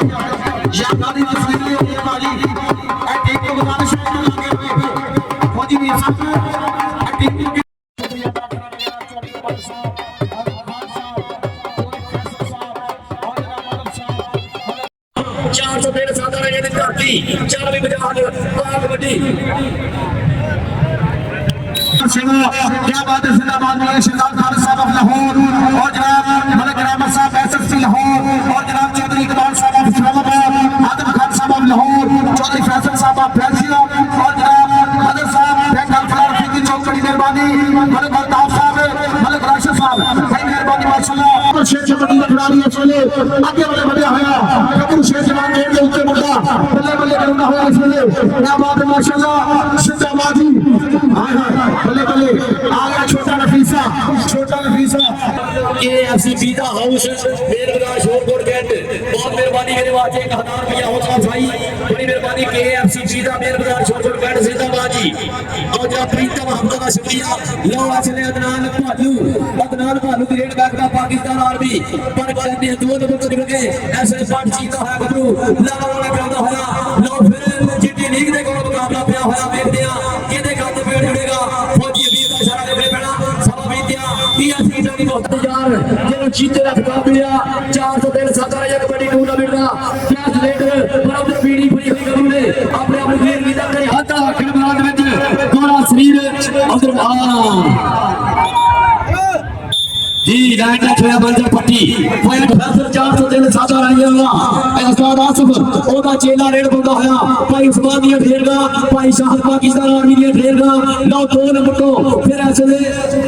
Speaker 3: या गाड़ी तस्वीरें ये वाली एक को गुजारिश है लगे हुए फौजी वीर साहब टीम के शुक्रिया अदा करेंगे चौधरी इकबाल साहब और खान साहब चौधरी फैसल साहब और जनाब मलक साहब
Speaker 5: 400 पेड़ सादा रहे ने धरती चल भी बजा दे बाग बड़ी
Speaker 3: क्या बात है जिंदाबाद मियां शहजाद खालिद साहब लाहौर और जनाब मलक रावत साहब एसएसपी लाहौर और जनाब चौधरी इकबाल साहब इस्लामाबाद आदम खान साहब लाहौर चौधरी फैसल साहब फैसिया और जनाब मदद साहब बैंकल खिलाड़ी की चौक बड़ी मेहरबानी मलक अल्ताफ साहब मलक राशिद साहब बड़ी मेहरबानी माशाल्लाह शेर कबड्डी का खिलाड़ी है चले ਅੱਗੇ ਵਾਲੇ ਵਧਿਆ ਹੋਇਆ ਗੱਭਰੂ ਸ਼ੇਰ ਜਵਾਨ ਗੇਟ ਦੇ ਉੱਤੇ ਮੁੰਡਾ ਬੱਲੇ ਬੱਲੇ ਕਰਦਾ ਹੋਇਆ ਇਸ ਵੇਲੇ ਕਿਆ ਬਾਤ ਹੈ ਮਾਸ਼ਾਅੱਲਾ ਜ਼ਿੰਦਾਬਾਦ ਜੀ ਹਾਏ ਹਾਏ ਬੱਲੇ ਬੱਲੇ ਆ ਗਿਆ ਛੋਟਾ ਨਫੀਸਾ
Speaker 4: KFC pizza house ਮੇਰਬਦਾਰ Shorkot cantt ਬਹੁਤ ਮਿਹਰਬਾਨੀ ਮੇਰੇ ਵਾਸਤੇ 1000 ਰੁਪਇਆ ਹੌਸਲਾ ਅਫਜ਼ਾਈ ਬੜੀ ਮਿਹਰਬਾਨੀ KFC ਪੀਜ਼ਾ ਮੇਰਬਦਾਰ ਸ਼ੋਰਕੋਟ ਕੈਂਟ ਜ਼ਿੰਦਾਬਾਦ ਜੀ ਔਰ ਜਰਾ ਪ੍ਰੀਤਮ ਹਮਦਾ ਦਾ ਸ਼ੁਕਰੀਆ ਲਓ ਅਸਲੇ ਅਦਨਾਨ ਭਾਲੂ ਦੀ ਰੇਡ ਬੈਕ ਦਾ ਪਾਕਿਸਤਾਨ ਆਰਮੀ ਪਰ ਕਹਿੰਦੇ ਦੋ ਨੰਬਰ ਤੋਂ ਨਿਕਲ ਗਏ ਐਸੇ ਪੱਟ ਚੀਤਾ ਹੋਇਆ ਗੱਭਰੂ ਲਾਵਾਂ ਕਰਦਾ ਹੋਇਆ ਲਓ ਫਿਰ ਜਿੱਟੀ ਲੀਗ ਦੇ ਕੋਲ ਮੁਕਾਬਲਾ ਪਿਆ ਹੋਇਆ ਵੇਖਦੇ ਆ ਕਿਹਦੇ ਗੱਲ ਤੇ ਪੇੜ ਜੁੜੇਗਾ ਫੌਜੀ ਵੀਰ ਦਾ ਇਸ਼ਾਰਾ ਦੇ ਪੈਣਾ ਸਭਾ ਬੀਤਿਆ 30 ਸੀਟਾਂ ਦੀ ਬਹੁਤ ਯਾਰ ਜਿਹਨੂੰ ਚੀਤੇ ਦਾ ਖਿਤਾਬ ਮਿਲਿਆ 403 ਸਾਦਾ ਇੱਕ ਕਬੱਡੀ ਟੂਰਨਾਮੈਂਟ ਦਾ ਕਲਾਸ ਲੀਡਰ ਬਰਾਬਰ ਪੀੜੀ ਪਈ ਹੋਈ ਗੱਭਰੂ ਨੇ ਆਪਣੇ ਆਪ ਨੂੰ ਕਲੀਅਰ ਕੀਤਾ ਕਰੇ ਹੱਥ ਆਖਣ ਬਾਅਦ ਵਿੱਚ ਗੋਲਾ ਸਰੀਰ जी लाइट होया बंजर पट्टी फाइट फैसर 403 सादा रही उस्ताद आसिफ ओदा चेला रेड बंदा होया भाई उस्मान दी ढेरगा भाई शाहद पाकिस्तान आर्मी दी ढेरगा लो 2 नंबर तो फिर ऐसे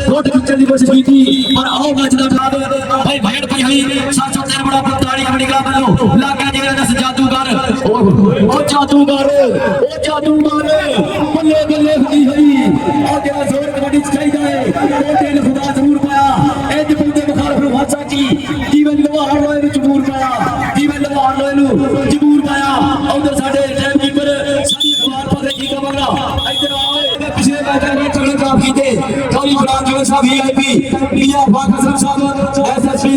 Speaker 4: कोट खिंचने की कोशिश की थी और आओ मैच दा बाद भाई भेड़ पई हुई 703 बड़ा 45 कबड्डी का बनो लागा जेड़ा दस जादूगर ओ जादूगर बल्ले बल्ले हुई हुई और जेड़ा जोर कबड्डी चाहिए जाए ओ तेल खुदा जरूर पाया ਬੰਦੇ ਮੁਖਾਲਫ ਨੂੰ ਵਾਸਾ ਜੀਵਨ ਲਵਾਰ ਲੋਏ ਨੂੰ ਜਬੂਰ ਪਾਇਆ ਉਧਰ ਸਾਡੇ ਟਾਈਮ ਕੀਪਰ ਸਾਡੀ ਸਵਾਰ ਪਾਸੇ ਕੀ ਕਮਰਾ ਇੱਧਰ ਆਏ ਪਿਛਲੇ ਮੈਚਾਂ ਵਿੱਚ ਚੰਗੇ ਕੰਮ ਕੀਤੇ ਕਾਲੀ ਬਰਾਨ ਜੋ ਸਾਹਿਬ VIP ਮੀਆਂ ਫਾਕਰ ਸਾਹਿਬ SSP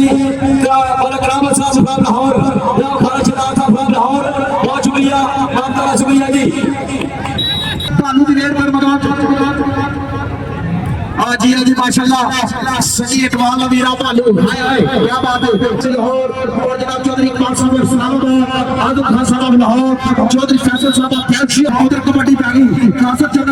Speaker 4: ਮਲਕ ਰਾਮ ਸਾਹਿਬ ਲਾਹੌਰ ਜਾਂ ਖਾਲਸਾ ਸਾਹਿਬ ਲਾਹੌਰ ਬਹੁਤ ਸ਼ੁਕਰੀਆ ਮਾਨਤਾ ਸ਼ੁਕਰੀਆ ਜੀ
Speaker 3: ਭਾਲੂ ਦੀ ਰੇਡ ਪਰ ਮਗਾਂ जी जी माशाल्लाह सही इकबाल वीरा भालू हाय हाय क्या बात है लाहौर और जनाब चौधरी इकबाल साहब इस्लामाबाद आजम खान साहब लाहौर चौधरी फैसल साहब कैल्शियम उधर कबड्डी पै गई खासत जोन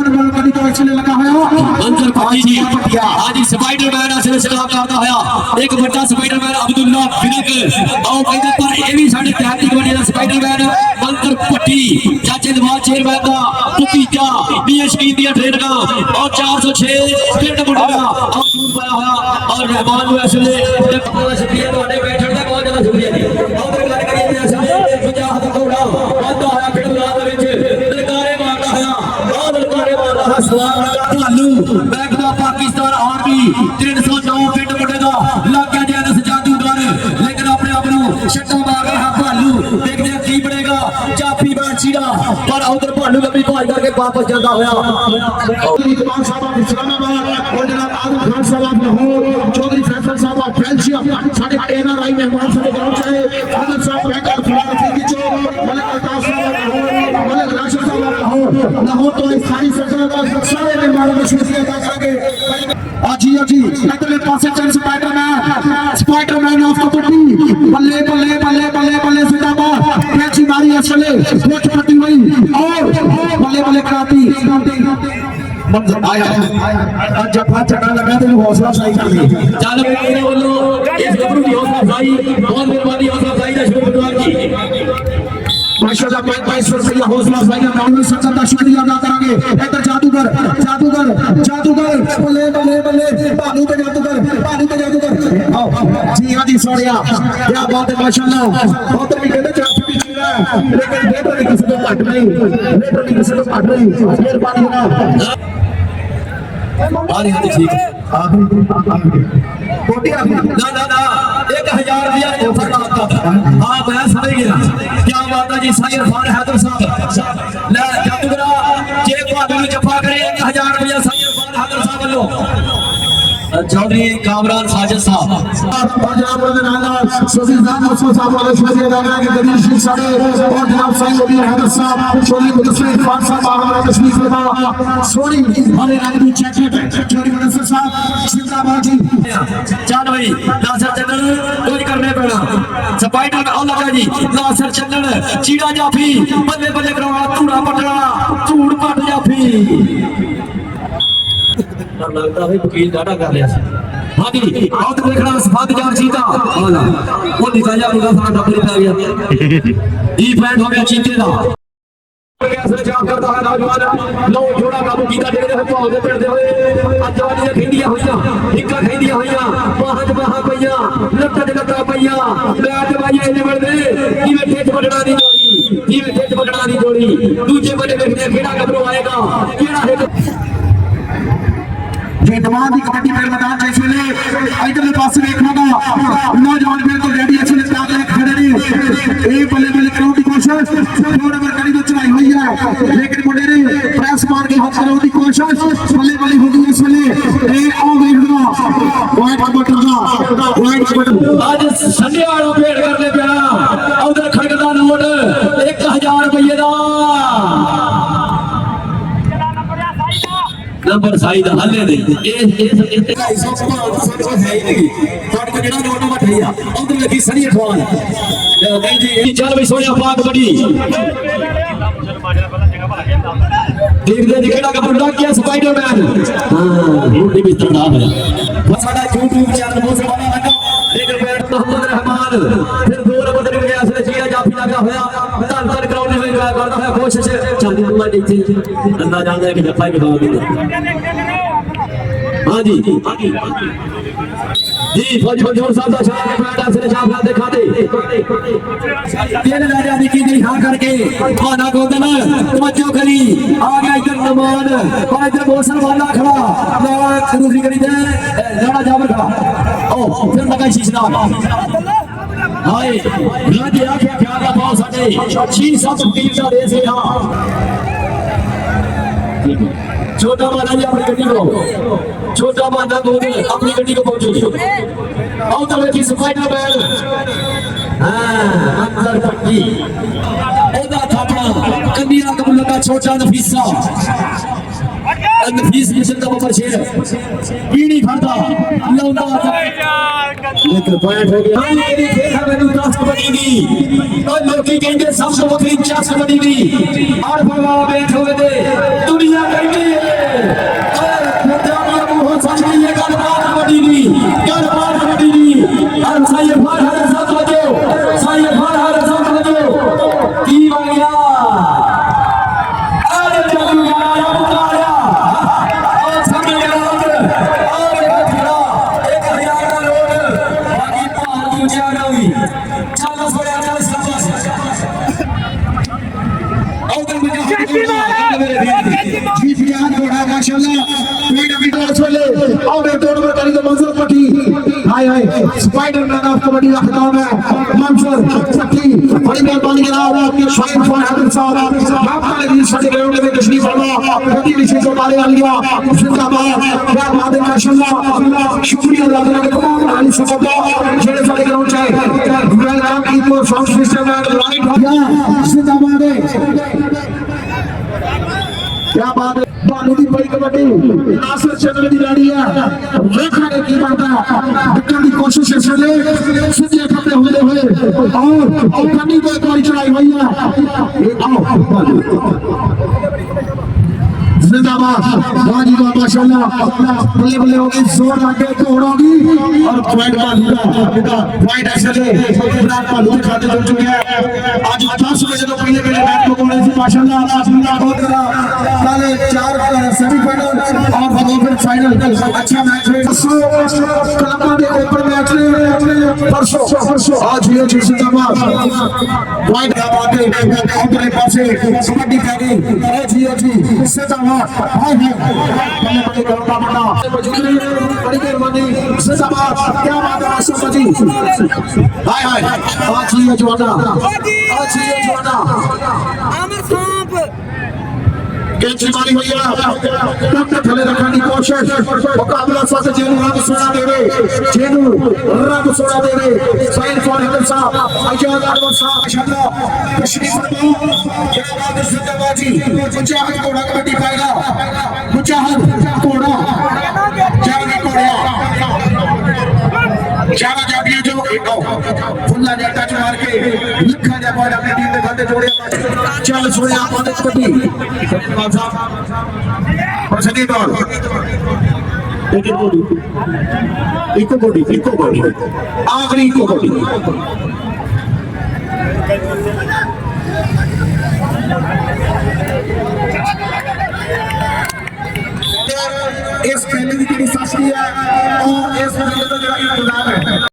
Speaker 3: बॉल कबड्डी तो इसलिए लगा होया
Speaker 4: अंदर भाई जी पटिया हाजी स्पाइडरमैन असले सलाम करता होया एक बड़ा स्पाइडरमैन अब्दुल्ला फिरक आओ कहते पर ये भी साडे टैप दी कबड्डी दा स्पाइडरमैन अंदर पट्टी चाचे दबाद चेयरमैन दा भतीजा बीए शकीन दी ट्रेन का और 406 स्पिरिट मुंडा और दूर पाया होया और रहमान ਨੂੰ ਅਸਲੇ ਤੇ ਬਹੁਤ ਸ਼ੁਕਰੀਆ ਤੁਹਾਡੇ ਬੈਠਣ ਦਾ ਬਹੁਤ ਜ਼ਿਆਦਾ ਸ਼ੁਕਰੀਆ ਜੀ ਉਧਰ ਗੱਲ ਕਰੀਏ ਤੇ ਅਸਲੇ ਪੰਜਾਬ ਦਾ ਘੋੜਾ ਵਾਧਾ ਹੋਇਆ ਖਿਡੌਣਾ ਦੇ ਵਿੱਚ ਲਲਕਾਰੇ ਮਾਰਦਾ ਹੋਇਆ ਬਹੁਤ ਲਲਕਾਰੇ ਮਾਰਦਾ ਹੋਇਆ ਸਵਾਰ ਭਾਲੂ ਬੈਕ ਦਾ ਪਾਕਿਸਤਾਨ ਆਰਮੀ 309 ਪਿੰਡ ਮੁੰਡੇ ਦਾ ਲੱਗਿਆ ਜਿਆ ਦਸ ਜਾਦੂਗਰ ਲੇਕਿਨ ਆਪਣੇ ਆਪ ਨੂੰ ਛੱਟਾ ਮਾਰ ਰਿਹਾ ਭਾਲੂ ਦੇਖਦੇ ਆ ਕੀ ਬਣੇਗਾ ਚਾਪੀ ਬਾਂਚੀ ਦਾ ਪਰ ਉਧਰ ਭਾਲੂ ਗੱਬੀ ਭਾਜ ਕਰਕੇ ਵਾਪਸ ਜਾਂਦਾ ਹੋਇਆ
Speaker 3: इकबाल साहब इस्लामाबाद और जनाब आजम खान साहब लाहौर चौधरी फैसल साहब कैल्शियम साडे NRI मेहमान साडे ग्राउंड से आजम साहब बैकर फरार की जो मलिक अल्ताफ साहब लाहौर मलिक राशिद साहब लाहौर तो इस सारी सरकार का सारे मेहमानों को शुक्रिया अदा करेंगे जी इधरले पासे चल स्पाइडरमैन ऑफ कबड्डी बल्ले बल्ले बल्ले बल्ले बल्ले जिंदाबाद कैची मारी असले कोच पट्टी हुई और बल्ले बल्ले कराती जफा चढ़ा लगा तो हौसला अफजाई कर दी
Speaker 4: चल मेरे वालों इस गबरू की हौसला अफजाई बहुत मेहरबानी हौसला अफजाई का शुक्रगुजार जी
Speaker 3: माशाल्लाह 25 रुपया हौसला अफजाई का नाम सच्चा शुक्रिया अदा करेंगे इधर जादूगर बल्ले बल्ले बल्ले भालू ते जादूगर आओ जी हां जी सोनिया क्या बात है माशाल्लाह बहुत भी कहते चाची पीछे है लेकिन बेटर किसी को घट नहीं मेहरबानी जनाब
Speaker 4: बारी हाथ ठीक है ना 1000 रुपया ऑफर आता था हां मैं समझ गया क्या बात है जी साहिर खान हैदर साहब ले जादूगरा जे भालू जफा करे 1000 रुपया साहिर खान हैदर साहब वालों चौधरी कामरान साजिद साहब
Speaker 3: पंजाब के नाम सुजीदान मुस्तफा साहब वाले शुक्रिया अदा करेंगे गरीब शेख साहब और जनाब साईं अली हैदर साहब चौधरी मुदस्सिर इरफान साहब हमारा तशरीफ फरमा सोनी हमारे राजनीति चेक चौधरी मुदस्सिर साहब जिंदाबाद जी
Speaker 4: चल भाई नासर चंदन कुछ करने पैना स्पाइडर में लगा जी नासर चंदन चीड़ा जाफी बल्ले बल्ले करवा धूड़ पट जाफी लगता है वकील डाटा कर लिया हाँ जी आओ तो देखना सफाद जार चीता वाला वो दिखाया पूरा सारा डबल पै गया ई पैंट हो गया चीते दा ਖਿਆਲ ਕਰਦਾ ਹੈ ਨੌਜਵਾਨ ਲੋ ਜੋੜਾ ਕਾਬੂ ਕੀਤਾ ਜਿਹੜੇ ਦੇ ਭਾਉ ਦੇ ਪਿੰਡ ਦੇ ਹੋਏ ਅੱਜ ਵਾਲੀਆਂ ਖੇਡੀਆਂ ਹੋਈਆਂ ਇੱਕਾਂ ਖੇਡੀਆਂ ਹੋਈਆਂ ਬਾਹਾਂ ਪਈਆਂ ਲੱਤਾਂ ਪਈਆਂ ਮੈਚ ਵਾਜੇ ਨਿਬੜ ਦੇ ਜਿਵੇਂ ਠੇਠ ਵੱਢਣਾ ਦੀ ਜੋੜੀ ਦੂਜੇ ਬੰਦੇ ਵੇਖਦੇ ਕਿਹੜਾ ਗੱਭਰੂ ਆਏਗਾ ਕਿਹੜਾ ਇੱਕ
Speaker 3: ਜੇਤਵਾਨ ਦੀ ਕਬੱਡੀ ਫਿਰ ਮੈਦਾਨ ਚ ਇਸ ਵੇਲੇ ਇਧਰਲੇ ਪਾਸੇ ਵੇਖਾਂਗਾ ਨੌਜਵਾਨ ਬਿਲਕੁਲ ਰੈਡੀ ਇਸ ਵੇਲੇ ਤਾਕਤ ਖੜੇ ਨੇ ਇਹ ਬੱਲੇ ਕਰਾਉਣ ਦੀ ਕੋਸ਼ਿਸ਼ ਥੋੜਾ ਨੰਬਰ ਕਰੀ ਤੋਂ ਚੜਾਈ ਹੋਈ ਹੈ ਲੇਕਿਨ ਮੁੰਡੇ ਨੇ ਪ੍ਰੈਸ ਮਾਰ ਕੇ ਹੱਥ ਕਰਾਉਣ ਦੀ ਕੋਸ਼ਿਸ਼ ਬੱਲੇ ਹੁੰਦੀ ਇਸ ਵੇਲੇ ਇਹ ਆਉ ਵੇਖਦਾ ਵਾਈਟ ਬਟਨ
Speaker 4: ਅੱਜ ਸੰਡੇ ਵਾਲਾ ਭੇਡ ਕਰਦੇ ਪਿਆ ਉਧਰ ਖੜਕਦਾ ਨੋਟ 1000 ਰੁਪਏ ਦਾ ਨੰਬਰ ਸਾਈਦ ਹੱਲੇ ਦੇ ਇਹ 250 ਹੈ ਹੀ ਨਹੀਂ ਤੁਹਾਡੇ ਕੋਲ ਜਿਹੜਾ ਨੋਟ ਮਠਈ ਆ ਉਧਰ ਲੱਗੀ ਸਣੀ ਅਠਵਾਨ ਕਹਿੰਦੀ ਚੱਲ ਬਈ ਸੋਹਣਿਆ ਪਾ ਕਬੱਡੀ ਦੇਖਦੇ ਜੀ ਕਿਹੜਾ ਕਬੱਡਾ ਕੀ ਸਪਾਈਡਰਮੈਨ ਹਾਂ ਮੂਡੀ ਵੀ ਤੜਾ ਹੋਇਆ ਸਾਡਾ YouTube ਚੈਨਲ ਬਹੁਤ ਸੋਹਣਾ ਲੱਗਾ ਇੱਕ ਪੈਰ ਮੁਹੰਮਦ ਰਹਿਮਾਨ ਫਿਰ ਦੋ ਨੰਬਰ ਤੇ ਗਿਆ ਸੀ ਜਿਹੜਾ ਜਾਫੀ ਲੱਗਾ ਹੋਇਆ ਧੰਨ ਕਰਾਉਣੇ ਹੋਏ ਕਰਦਾ ਹੋਇਆ ਕੋਸ਼ਿਸ਼ ਚੱਲਦੀ ਦੁਆ ਇੱਥੇ ਅੰਦਾ ਜਾਂਦਾ ਕਿ ਜੱਫਾ ਹੀ ਵਿਖਾ ਦਿੰਦਾ ਹਾਂਜੀ ਜੀ ਫੌਜੀ ਬੰਜੋਰ ਸਾਹਿਬ ਦਾ ਸ਼ਾਨ ਹੈ ਬੈਟਾ ਸਿਰੇ ਸ਼ਾਫਲਾ ਦੇ ਖਾਤੇ ਤਿੰਨ ਰਾਜਾ ਦੀ ਕੀ ਹਾਂ ਕਰਕੇ ਖਾਣਾ ਗੋਦਨ ਤਵੱਜੋ ਕਰੀ ਆ ਗਿਆ ਇਧਰ ਨਮਾਨ ਪਰ ਇਧਰ ਮੋਸਨ ਵਾਲਾ ਖੜਾ ਨਾਲ ਦੂਸਰੀ ਗਲੀ ਤੇ ਲੜਾ ਜਾਵਰ ਖੜਾ ਉਹ ਫਿਰ ਲਗਾ ਸ਼ੀਸ਼ਨਾਲ ਹਾਏ ਰਾਜੇ ਆਖਿਆ ਖਿਆਲ ਦਾ ਪਾਉ ਸਾਡੇ 6-7 ਟੀਮ ਦਾ ਰੇਸ ਹੈ छोटा माना जी अपनी गड्डी को छोटा माना को अपनी गड्डी को पहुंचो आओ तो देखिए स्पाइडरमैन हां अंदर पट्टी ओदा थापड़ा कन्या कबूल का छोटा नफीसा नफीस मिशन का बबर शेर पीड़ी फड़ता लौंदा एक पॉइंट हो गया मेरी देखा मैंने 10 कबड्डी दी और लोकी कहते सब तो बकरी 50 कबड्डी दी और भगवा बैठ हो गए दुनिया कहती है और मुद्दा मोहन साहब ने ये गलबात कबड्डी दी और साईं फार हर साथ बजो साईं फार हर साथ बजो की आ गया अरे जब गाया पुकारा और सब लोग और एक खड़ा 1000 का नोट बाकी पार दूसरा ना हुई चलो सोया चल शाबाश और
Speaker 3: जीपीआर घोड़ा माशाल्लाह पीडब्ल्यू टॉस वाले और एक नंबर करी तो मंजूर पट्टी हाय स्पाइडरमैन ऑफ कबड्डी का खिताब है मंजूर पट्टी बड़ी मेहरबानी जनाब आपके शाइन फॉर हैदर साहब आपका लगी साडे ग्राउंड में तशरीफ फरमा पट्टी विशेष उतारे आ लिया जिंदाबाद क्या बात है माशाल्लाह शुक्रिया अल्लाह ताला के तमाम आली सपोर्ट जेड़े साडे ग्राउंड चाहे वेलकम की तो साउंड सिस्टम है लाइट हो गया जिंदाबाद है क्या बात है बालू दी बड़ी कबड्डी नासिर चंद्र दी लड़ी है रेखा ने की बनता बिकन की कोशिश है चले सीधे खपे होते हुए और कन्नी को एक बार चढ़ाई हुई है ये आओ जिंदाबाद बाजी का माशाल्लाह बल्ले बल्ले होगी जोर आगे दौड़ होगी और पॉइंट का पॉइंट ऐसे इमरान पालू के खाते जुड़ चुके हैं आज 10 बजे तो पहले मैच को बोले थे माशाल्लाह बहुत कल 4 सेमीफाइनल और फिर फाइनल अच्छा मैच है कलमा के ऊपर मैच परसों आज ये जिंदाबाद पॉइंट का बात है उधर पासे कबड्डी का गई जी जिंदाबाद हाय बल्ले बल्ले करोड़ा बड़ा बड़ी मेहरबानी जिंदाबाद क्या बात है आशा जी हाय आज ये जवाना
Speaker 6: आमिर सांप
Speaker 3: कैंची मारी हुई है डॉक्टर थले रखने की कोशिश मुकाबला साथ जेनू रंग सोना दे रहे साइन फॉर हैदर साहब आजाद अनवर साहब माशाल्लाह तशरीफ फरमा क्या बात है जिंदाबाद जी मुजाहिद घोड़ा कबड्डी पाएगा मुजाहिद घोड़ा ज्यादा जाफिया जो फुल्ला जाता मार के लिखा जा पाए अपनी टीम के खाते जोड़े चल सोया मदद कबड्डी और सनी बॉल इको बॉडी आखिरी इको बॉडी ਇਸ ਪਿੰਡ ਦੀ ਜਿਹੜੀ ਸਾਸੀ ਹੈ ਉਹ ਇਸ ਪਿੰਡ ਦਾ ਜਿਹੜਾ ਇੰਤਜ਼ਾਮ ਹੈ